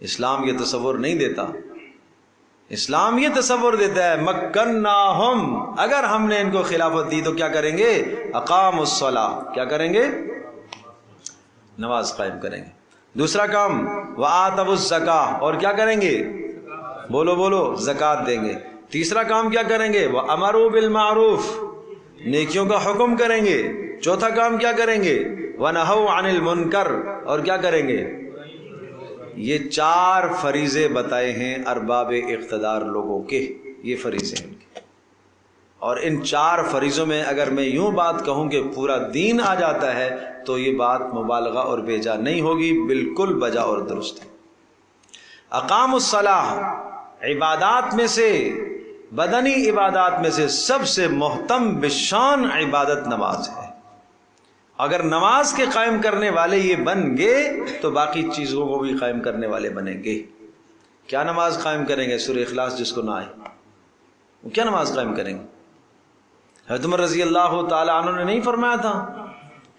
اسلام یہ تصور نہیں دیتا، اسلام یہ تصور دیتا ہے مکناہم اگر ہم نے ان کو خلافت دی تو کیا کریں گے؟ اقام الصلاۃ، کیا کریں گے؟ نماز قائم کریں گے۔ دوسرا کام وآتوا الزکاۃ، اور کیا کریں گے؟ بولو بولو، زکوٰۃ دیں گے۔ تیسرا کام کیا کریں گے؟ وَأَمَرُوا بِالْمَعْرُوفِ، نیکیوں کا حکم کریں گے۔ چوتھا کام کیا کریں گے؟ وَنَهَوْا عَنِ الْمُنْكَرِ، اور کیا کریں گے؟ یہ 4 فریضے بتائے ہیں ارباب اقتدار لوگوں کے، یہ فریضے ہیں، اور ان 4 فریضوں میں اگر میں یوں بات کہوں کہ پورا دین آ جاتا ہے تو یہ بات مبالغہ اور بیجا نہیں ہوگی، بالکل بجا اور درست ہے۔ اقام الصلاۃ عبادات میں سے، بدنی عبادات میں سے سب سے محتم بشان عبادت نماز ہے۔ اگر نماز کے قائم کرنے والے یہ بن گئے تو باقی چیزوں کو بھی قائم کرنے والے بنیں گے۔ کیا نماز قائم کریں گے؟ سورہ اخلاص جس کو نہ آئے وہ کیا نماز قائم کریں گے؟ حضرت عمر رضی اللہ تعالی عنہ نے نہیں فرمایا تھا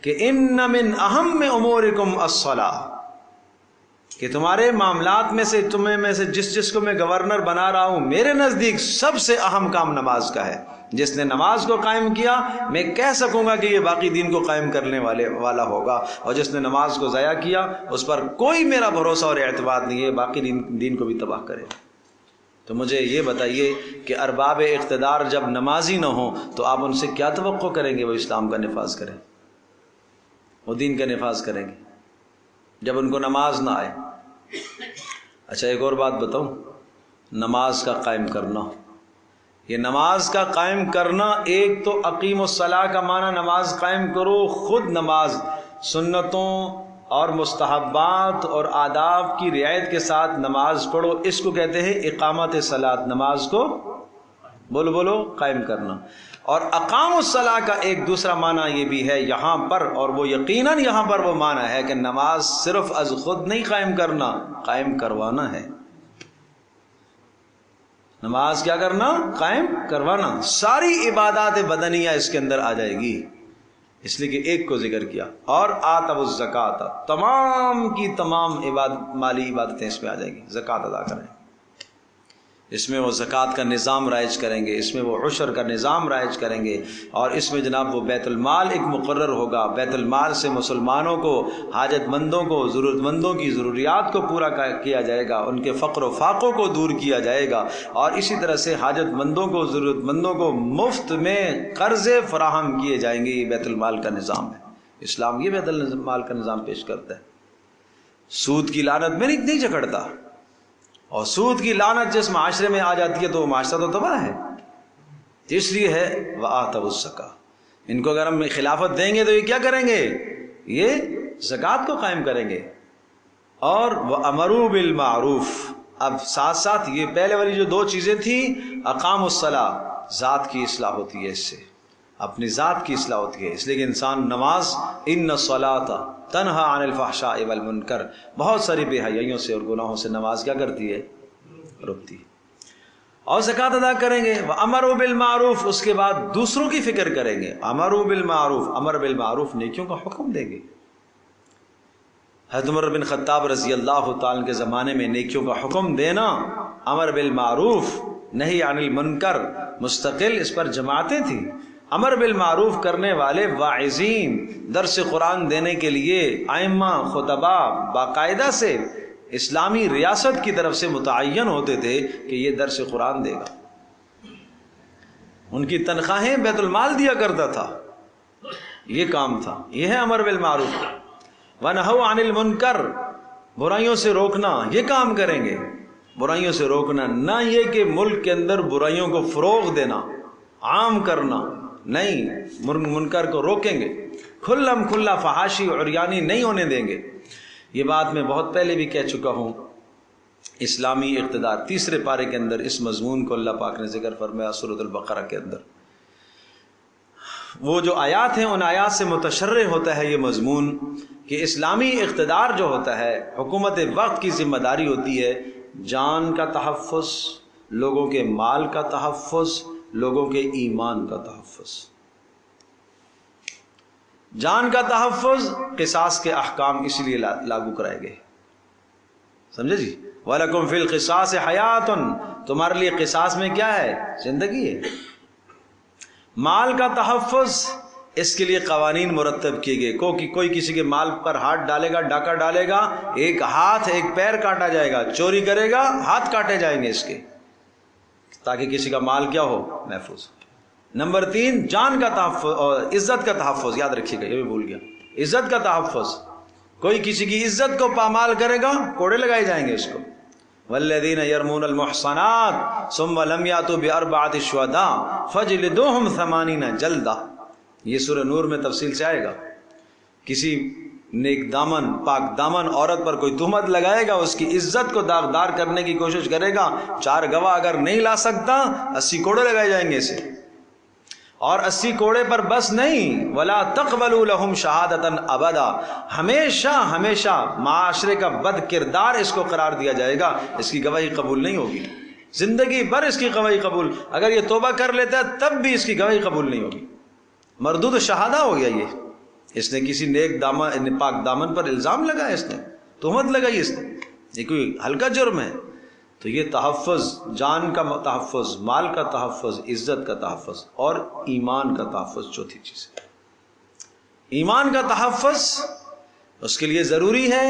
کہ ان من اہم امورکم الصلاۃ، کہ تمہارے معاملات میں سے تمہیں میں سے جس کو میں گورنر بنا رہا ہوں، میرے نزدیک سب سے اہم کام نماز کا ہے۔ جس نے نماز کو قائم کیا میں کہہ سکوں گا کہ یہ باقی دین کو قائم کرنے والا ہوگا، اور جس نے نماز کو ضائع کیا اس پر کوئی میرا بھروسہ اور اعتماد نہیں ہے، باقی دین کو بھی تباہ کرے۔ تو مجھے یہ بتائیے کہ ارباب اقتدار جب نمازی نہ ہوں تو آپ ان سے کیا توقع کریں گے وہ اسلام کا نفاذ کریں، وہ دین کا نفاذ کریں گے جب ان کو نماز نہ آئے؟ اچھا ایک اور بات بتاؤں، نماز کا قائم کرنا، یہ نماز کا قائم کرنا، ایک تو اقیم الصلاۃ کا معنی نماز قائم کرو، خود نماز سنتوں اور مستحبات اور آداب کی رعایت کے ساتھ نماز پڑھو، اس کو کہتے ہیں اقامت صلاۃ، نماز کو بولو قائم کرنا۔ اور اقام الصلاۃ کا ایک دوسرا معنی یہ بھی ہے یہاں پر، اور وہ یقیناً یہاں پر وہ معنی ہے کہ نماز صرف از خود نہیں قائم کرنا، قائم کروانا ہے۔ نماز کیا کرنا؟ قائم کروانا۔ ساری عبادات بدنیہ اس کے اندر آ جائے گی، اس لیے کہ ایک کو ذکر کیا۔ اور آتوا الزکوٰۃ، تمام کی تمام مالی عبادتیں اس میں آ جائیں گی۔ زکوٰۃ ادا کریں، اس میں وہ زکوٰۃ کا نظام رائج کریں گے، اس میں وہ عشر کا نظام رائج کریں گے، اور اس میں جناب وہ بیت المال ایک مقرر ہوگا، بیت المال سے مسلمانوں کو، حاجت مندوں کو، ضرورت مندوں کی ضروریات کو پورا کیا جائے گا، ان کے فقر و فاقوں کو دور کیا جائے گا، اور اسی طرح سے حاجت مندوں کو، ضرورت مندوں کو مفت میں قرضے فراہم کیے جائیں گے۔ یہ بیت المال کا نظام ہے، اسلام یہ بیت المال کا نظام پیش کرتا ہے۔ سود کی لعنت میں نہیں جھگڑتا، اور سود کی لعنت جس معاشرے میں آ جاتی ہے تو وہ معاشرہ تو تباہ ہے۔ اس لیے ہے وآتوا الزکوٰۃ، ان کو اگر ہم خلافت دیں گے تو یہ کیا کریں گے؟ یہ زکوٰۃ کو قائم کریں گے۔ اور وَأَمَرُوا بِالْمَعْرُوفِ، اب ساتھ ساتھ یہ پہلے والی جو دو چیزیں تھیں، اقام الصلاۃ، ذات کی اصلاح ہوتی ہے، اس سے اپنی ذات کی اصلاح ہوتی ہے، اس لیے کہ انسان نماز، ان الصلاۃ تنہا عن الفحشاء والمنکر، بہت ساری بے حیائیوں سے اور گناہوں سے نماز کیا کرتی ہے؟ روکتی ہے۔ اور زکوٰۃ ادا کریں گے، وَأَمَرُوا بِالْمَعْرُوفِ، اس کے بعد دوسروں کی فکر کریں گے، امروا بالمعروف، امر بالمعروف، نیکیوں کا حکم دیں گے۔ حضرت عمر بن خطاب رضی اللہ تعالیٰ کے زمانے میں نیکیوں کا حکم دینا، امر بالمعروف نہی عن المنکر، مستقل اس پر جماعتیں تھیں۔ امر بالمعروف کرنے والے واعظین، درس قرآن دینے کے لیے ائمہ خطبہ باقاعدہ سے اسلامی ریاست کی طرف سے متعین ہوتے تھے کہ یہ درس قرآن دے گا، ان کی تنخواہیں بیت المال دیا کرتا تھا، یہ کام تھا۔ یہ ہے امر بالمعروف۔ وَنَهَوْا عَنِ الْمُنْكَرِ، برائیوں سے روکنا، یہ کام کریں گے، برائیوں سے روکنا، نہ یہ کہ ملک کے اندر برائیوں کو فروغ دینا، عام کرنا، نہیں، منکر کو روکیں گے، کھلم کھلا فحاشی عریانی نہیں ہونے دیں گے۔ یہ بات میں بہت پہلے بھی کہہ چکا ہوں۔ اسلامی اقتدار، تیسرے پارے کے اندر اس مضمون کو اللہ پاک نے ذکر فرمایا سورۃ البقرہ کے اندر۔ وہ جو آیات ہیں ان آیات سے متشرح ہوتا ہے یہ مضمون کہ اسلامی اقتدار جو ہوتا ہے، حکومت وقت کی ذمہ داری ہوتی ہے جان کا تحفظ، لوگوں کے مال کا تحفظ، لوگوں کے ایمان کا تحفظ۔ جان کا تحفظ، قصاص کے احکام اس لیے لاگو کرائے گئے، سمجھے جی؟ وَلَكُمْ فِي الْقِصَاصِ حَيَاتٌ، تمہارے لیے قصاص میں کیا ہے؟ زندگی ہے۔ مال کا تحفظ، اس کے لیے قوانین مرتب کیے گئے، کوئی کسی کے مال پر ہاتھ ڈالے گا، ڈاکہ ڈالے گا، ایک ہاتھ ایک پیر کاٹا جائے گا، چوری کرے گا ہاتھ کاٹے جائیں گے اس کے، تاکہ کسی کا مال کیا ہو؟ محفوظ۔ نمبر 3، جان کا تحفظ اور عزت کا تحفظ، یاد رکھیے گا، یہ بھی بھول گیا، عزت کا تحفظ۔ کوئی کسی کی عزت کو پامال کرے گا، کوڑے لگائے جائیں گے اس کو۔ والذین یرمون المحصنات ثم لم یاتوا باربعۃ شہداء فجلدوہم 80 جلدہ، یہ سورہ نور میں تفصیل سے آئے گا۔ کسی نیک دامن پاک دامن عورت پر کوئی تہمت لگائے گا، اس کی عزت کو داغدار کرنے کی کوشش کرے گا، 4 گواہ اگر نہیں لا سکتا 80 کوڑے لگائے جائیں گے اسے۔ اور 80 کوڑے پر بس نہیں، ولا تقبلوا لهم شہادۃ ابدا، ہمیشہ ہمیشہ معاشرے کا بد کردار اس کو قرار دیا جائے گا، اس کی گواہی قبول نہیں ہوگی، زندگی بھر اس کی گواہی قبول، اگر یہ توبہ کر لیتا ہے تب بھی اس کی گواہی قبول نہیں ہوگی، مردود شہادہ ہو گیا۔ یہ اس نے کسی نیک دامن پاک دامن پر الزام لگایا، اس نے تہمت لگائی اس نے، یہ کوئی ہلکا جرم ہے؟ تو یہ تحفظ، جان کا تحفظ، مال کا تحفظ، عزت کا تحفظ اور ایمان کا تحفظ چوتھی چیز ہے۔ ایمان کا تحفظ اس کے لیے ضروری ہے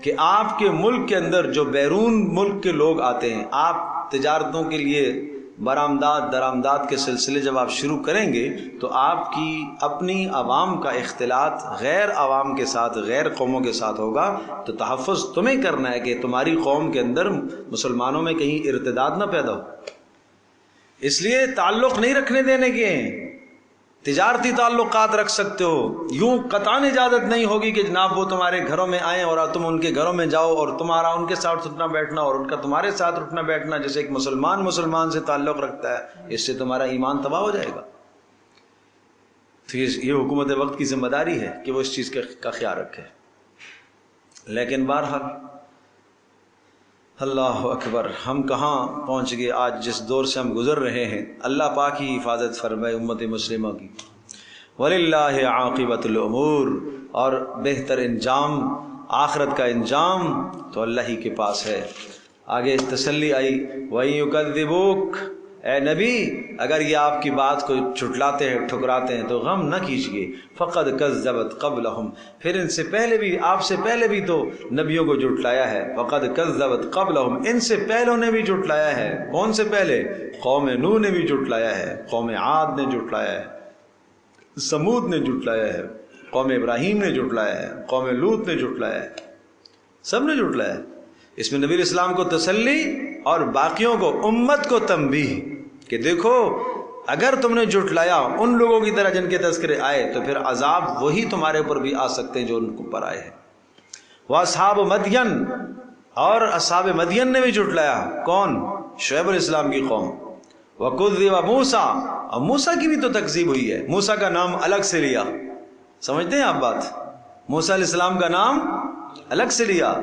کہ آپ کے ملک کے اندر جو بیرون ملک کے لوگ آتے ہیں، آپ تجارتوں کے لیے برآمدات درآمدات کے سلسلے جب آپ شروع کریں گے تو آپ کی اپنی عوام کا اختلاط غیر عوام کے ساتھ، غیر قوموں کے ساتھ ہوگا، تو تحفظ تمہیں کرنا ہے کہ تمہاری قوم کے اندر مسلمانوں میں کہیں ارتداد نہ پیدا ہو۔ اس لیے تعلق نہیں رکھنے دینے کے ہیں، تجارتی تعلقات رکھ سکتے ہو، یوں قطعاً اجازت نہیں ہوگی کہ جناب وہ تمہارے گھروں میں آئیں اور تم ان کے گھروں میں جاؤ اور تمہارا ان کے ساتھ اٹھنا بیٹھنا اور ان کا تمہارے ساتھ اٹھنا بیٹھنا جیسے ایک مسلمان سے تعلق رکھتا ہے، اس سے تمہارا ایمان تباہ ہو جائے گا۔ تو یہ حکومت وقت کی ذمہ داری ہے کہ وہ اس چیز کا خیال رکھے۔ لیکن بہرحال اللہ اکبر، ہم کہاں پہنچ گئے آج، جس دور سے ہم گزر رہے ہیں۔ اللہ پاک ہی حفاظت فرمائے امت مسلمہ کی۔ وَلِلَّهِ عَاقِبَةُ الْأُمُورِ، اور بہتر انجام، آخرت کا انجام تو اللہ ہی کے پاس ہے۔ آگے تسلی آئی، وَإِن يُكَذِّبُوكَ، اے نبی اگر یہ آپ کی بات کو جھٹلاتے ہیں، ٹھکراتے ہیں تو غم نہ کیجیے، فقد کذبت قبلہم، پھر ان سے پہلے بھی، آپ سے پہلے بھی تو نبیوں کو جھٹلایا ہے۔ فقد کذبت قبلہم، ان سے پہلوں نے بھی جھٹلایا ہے۔ کون سے پہلے؟ قوم نوح نے بھی جھٹلایا ہے، قوم عاد نے جھٹلایا ہے، سمود نے جھٹلایا ہے، قوم ابراہیم نے جھٹلایا ہے، قوم لوط نے جھٹلایا ہے، سب نے جھٹلایا ہے۔ اس میں نبی علیہ السلام کو تسلی اور باقیوں کو، امت کو تنبیہ کہ دیکھو اگر تم نے جھٹلایا ان لوگوں کی طرح جن کے تذکرے آئے تو پھر عذاب وہی تمہارے اوپر بھی آ سکتے ہیں جو ان کو پر آئے ہیں۔ واصحاب مدین، اور اصحاب مدین نے بھی جھٹلایا۔ کون؟ شعیب علیہ السلام کی قوم۔ وَكُذِّبَ موسیٰ، اور موسیٰ کی بھی تو تکذیب ہوئی ہے۔ موسیٰ کا نام الگ سے لیا، سمجھتے ہیں آپ بات؟ موسیٰ علیہ السلام کا نام الگ سے لیا،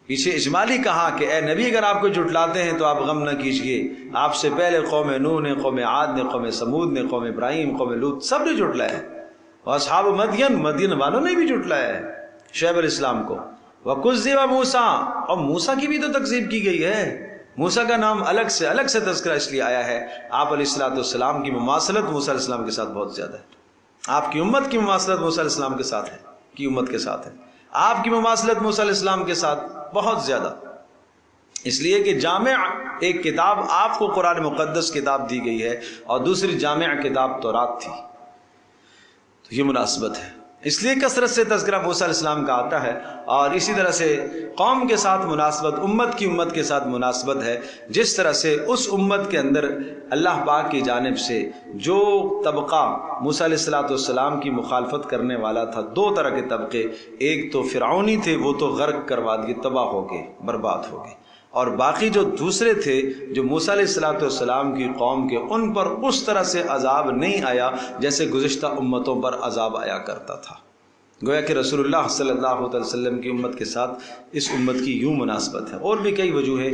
پیچھے اجمالی کہا کہ اے نبی اگر آپ کو جھٹلاتے ہیں تو آپ غم نہ کیجئے، آپ سے پہلے قوم نوح نے، قوم عاد نے، قوم سمود نے، قوم ابراہیم، قوم لوط، سب نے جھٹلایا ہے۔ اور اصحاب مدین، مدین والوں نے بھی جھٹلایا ہے شعیب علیہ السلام کو۔ وَكُذِّبَ موسیٰ، اور موسیٰ کی بھی تو تکذیب کی گئی ہے۔ موسیٰ کا نام الگ سے تذکرہ اس لیے آیا ہے، آپ علیہ السلام کی مماثلت موسیٰ علیہ السلام کے ساتھ بہت زیادہ ہے۔ آپ کی امت کی مماثلت موسیٰ علیہ السلام کے ساتھ ہے، کی امت کے ساتھ ہے۔ آپ کی مماثلت موسیٰ علیہ السلام کے ساتھ بہت زیادہ، اس لیے کہ جامع ایک کتاب آپ کو قرآن مقدس کتاب دی گئی ہے اور دوسری جامع کتاب تورات تھی، تو یہ مناسبت ہے۔ اس لیے کثرت سے تذکرہ موسیٰ علیہ السلام کا آتا ہے، اور اسی طرح سے قوم کے ساتھ مناسبت، امت کے ساتھ مناسبت ہے، جس طرح سے اس امت کے اندر اللہ پاک کی جانب سے جو طبقہ موسیٰ علیہ السلام کی مخالفت کرنے والا تھا، دو طرح کے طبقے، ایک تو فرعونی تھے، وہ تو غرق کروا دیے، تباہ ہو گئے، برباد ہو گئے، اور باقی جو دوسرے تھے جو موسیٰ علیہ السلام کی قوم کے، ان پر اس طرح سے عذاب نہیں آیا جیسے گزشتہ امتوں پر عذاب آیا کرتا تھا۔ گویا کہ رسول اللہ صلی اللہ علیہ وسلم کی امت کے ساتھ اس امت کی یوں مناسبت ہے۔ اور بھی کئی وجوہیں۔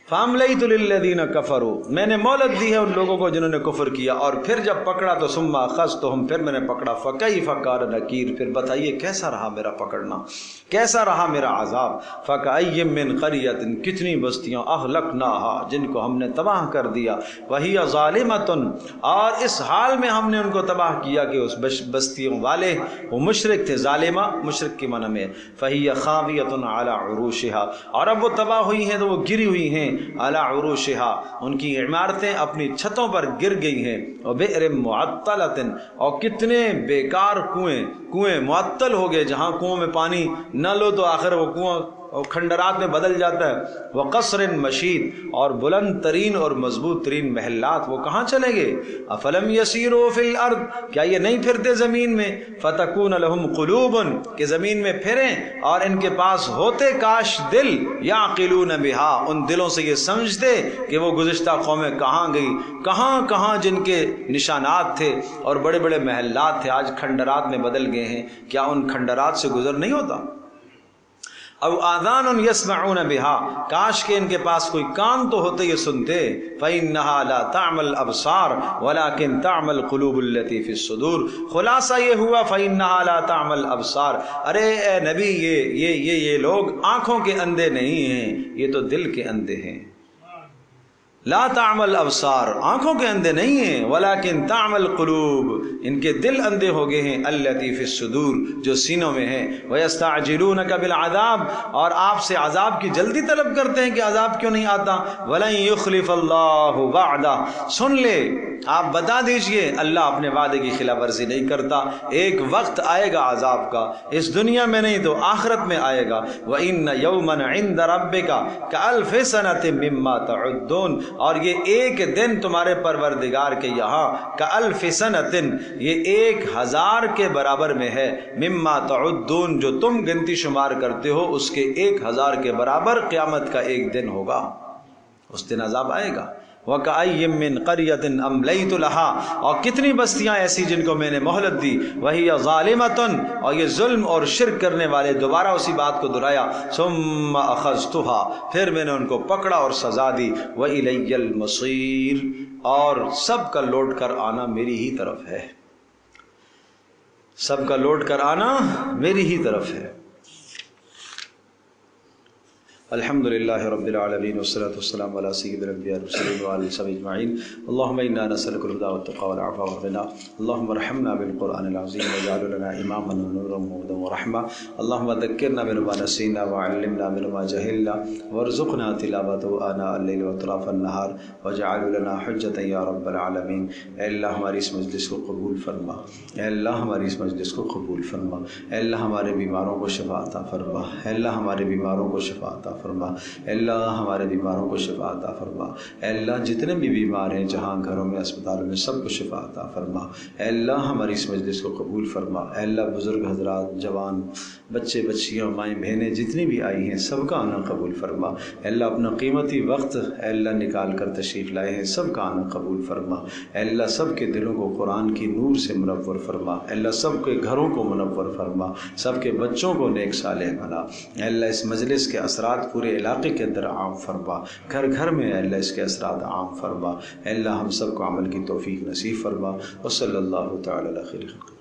فَأَمْلَيْتُ لِلَّذِينَ كَفَرُوا، میں نے مہلت دی ہے ان لوگوں کو جنہوں نے کفر کیا، اور پھر جب پکڑا تو ثُمَّ أَخَذْتُهُمْ، پھر میں نے پکڑا، فَكَيْفَ كَانَ نَكِيرِ، پھر بتائیے کیسا رہا میرا پکڑنا، کیسا رہا میرا عذاب۔ فَكَأَيٍّ مِّن قَرْيَةٍ، کتنی بستیاں، أَهْلَكْنَاهَا، جن کو ہم نے تباہ کر دیا، وَهِيَ ظَالِمَةٌ، اور اس حال میں ہم نے ان کو تباہ کیا کہ اس بستیوں والے وہ مشرک تھے، ظالمہ مشرک کی معنی میں، فَهِيَ خَاوِيَةٌ عَلَى عُرُوشِهَا، اور اب وہ تباہ ہوئی ہیں تو وہ گری ہوئی ہیں، علی عروشها، ان کی عمارتیں اپنی چھتوں پر گر گئی ہیں، وبئر معطلۃ، اور کتنے بیکار کنویں معطل ہو گئے، جہاں کنووں میں پانی نہ لو تو آخر وہ کنواں کھنڈرات میں بدل جاتا ہے، وقصر مشید، اور بلند ترین اور مضبوط ترین محلات، وہ کہاں چلے گئے؟ افلم یسیروا فی الارض، کیا یہ نہیں پھرتے زمین میں؟ فتکون لہم قلوب، کہ زمین میں پھریں اور ان کے پاس ہوتے کاش دل، یعقلون بہا، ان دلوں سے یہ سمجھتے کہ وہ گزشتہ قومیں کہاں گئی، کہاں جن کے نشانات تھے اور بڑے بڑے محلات تھے، آج کھنڈرات میں بدل گئے ہیں، کیا ان کھنڈرات سے گزر نہیں ہوتا؟ او آذان یسمعون بہا، کاش کہ ان کے پاس کوئی کان تو ہوتے یہ سنتے، فإنها لا تعمى الابصار ولكن تعمى القلوب التي في الصدور، خلاصہ یہ ہوا فإنها لا تعمى الابصار، ارے اے نبی یہ لوگ آنکھوں کے اندھے نہیں ہیں، یہ تو دل کے اندھے ہیں۔ لا تعمى الابصار، آنکھوں کے اندھے نہیں ہیں، ولكن تعمى القلوب، ان کے دل اندھے ہو گئے ہیں، التي في الصدور، جو سینوں میں ہیں، ويستعجلونك بالعذاب، اور آپ سے عذاب کی جلدی طلب کرتے ہیں کہ عذاب کیوں نہیں آتا، ولن يخلف اللہ وعدہ، سن لے آپ بتا دیجئے اللہ اپنے وعدے کی خلاف ورزی نہیں کرتا، ایک وقت آئے گا عذاب کا، اس دنیا میں نہیں تو آخرت میں آئے گا، وَإِنَّ يَوْمًا عِنْدَ رَبِّكَ كَأَلْفِ سَنَةٍ مِّمَّا تَعُدُّونَ، اور یہ ایک دن تمہارے پروردگار کے یہاں کألف سنۃ، یہ 1000 کے برابر میں ہے، مما تعدون، جو تم گنتی شمار کرتے ہو اس کے 1000 کے برابر قیامت کا ایک دن ہوگا، اس دن عذاب آئے گا۔ وَكَأَيٍّ مِّن قَرْيَةٍ أَمْلَيْتُ لَهَا، اور کتنی بستیاں ایسی جن کو میں نے مہلت دی، وَهِيَ ظَالِمَةٌ، اور یہ ظلم اور شرک کرنے والے، دوبارہ اسی بات کو دہرایا، ثُمَّ أَخَذْتُهَا، پھر میں نے ان کو پکڑا اور سزا دی، وَإِلَيَّ الْمَصِيرُ، اور سب کا لوٹ کر آنا میری ہی طرف ہے، سب کا لوٹ کر آنا میری ہی طرف ہے۔ الحمد للہ رب العالمین والصلاة والسلام علی سید الانبیاء والمرسلین وعلی صحبہ اجمعین، اللہم انا نسألک الہدی والتقی والعفو والغنی، اللہم ارحمنا بالقرآن العظیم واجعل لنا اماما ونورا وهدى ورحمہ، اللہم ذکرنا منہ ما نسینا وعلمنا منہ ما جہلنا وارزقنا تلاوته آناء اللیل واطراف النہار واجعل لنا حجتا یا رب العالمین۔ اے اللہ ہماری اس مجلس کو قبول فرما، اے اللہ ہماری اس مجلس کو قبول فرما، اے اللہ ہمارے بیماروں کو شفا عطا فرما، اے اللہ ہمارے بیماروں کو شفا عطا فرما، اے اللہ ہمارے بیماروں کو شفا عطا فرما، اے اللہ جتنے بھی بیمار ہیں جہاں گھروں میں اسپتالوں میں سب کو شفا عطا فرما، اے اللہ ہماری اس مجلس کو قبول فرما، اے اللہ بزرگ حضرات، جوان بچے بچیاں مائیں بہنیں جتنی بھی آئی ہیں سب کا آنا قبول فرما، اے اللہ اپنا قیمتی وقت اے اللہ نکال کر تشریف لائے ہیں سب کا آنا قبول فرما، اے اللہ سب کے دلوں کو قرآن کی نور سے منور فرما، اے اللہ سب کے گھروں کو منور فرما، سب کے بچوں کو نیک صالح بنا، اے اللہ اس مجلس کے اثرات پورے علاقے کے اندر عام فرما، گھر گھر میں اے اللہ اس کے اثرات عام فرما، اے اللہ ہم سب کو عمل کی توفیق نصیب فرما، وصلی اللہ تعالی علی خیر خلق۔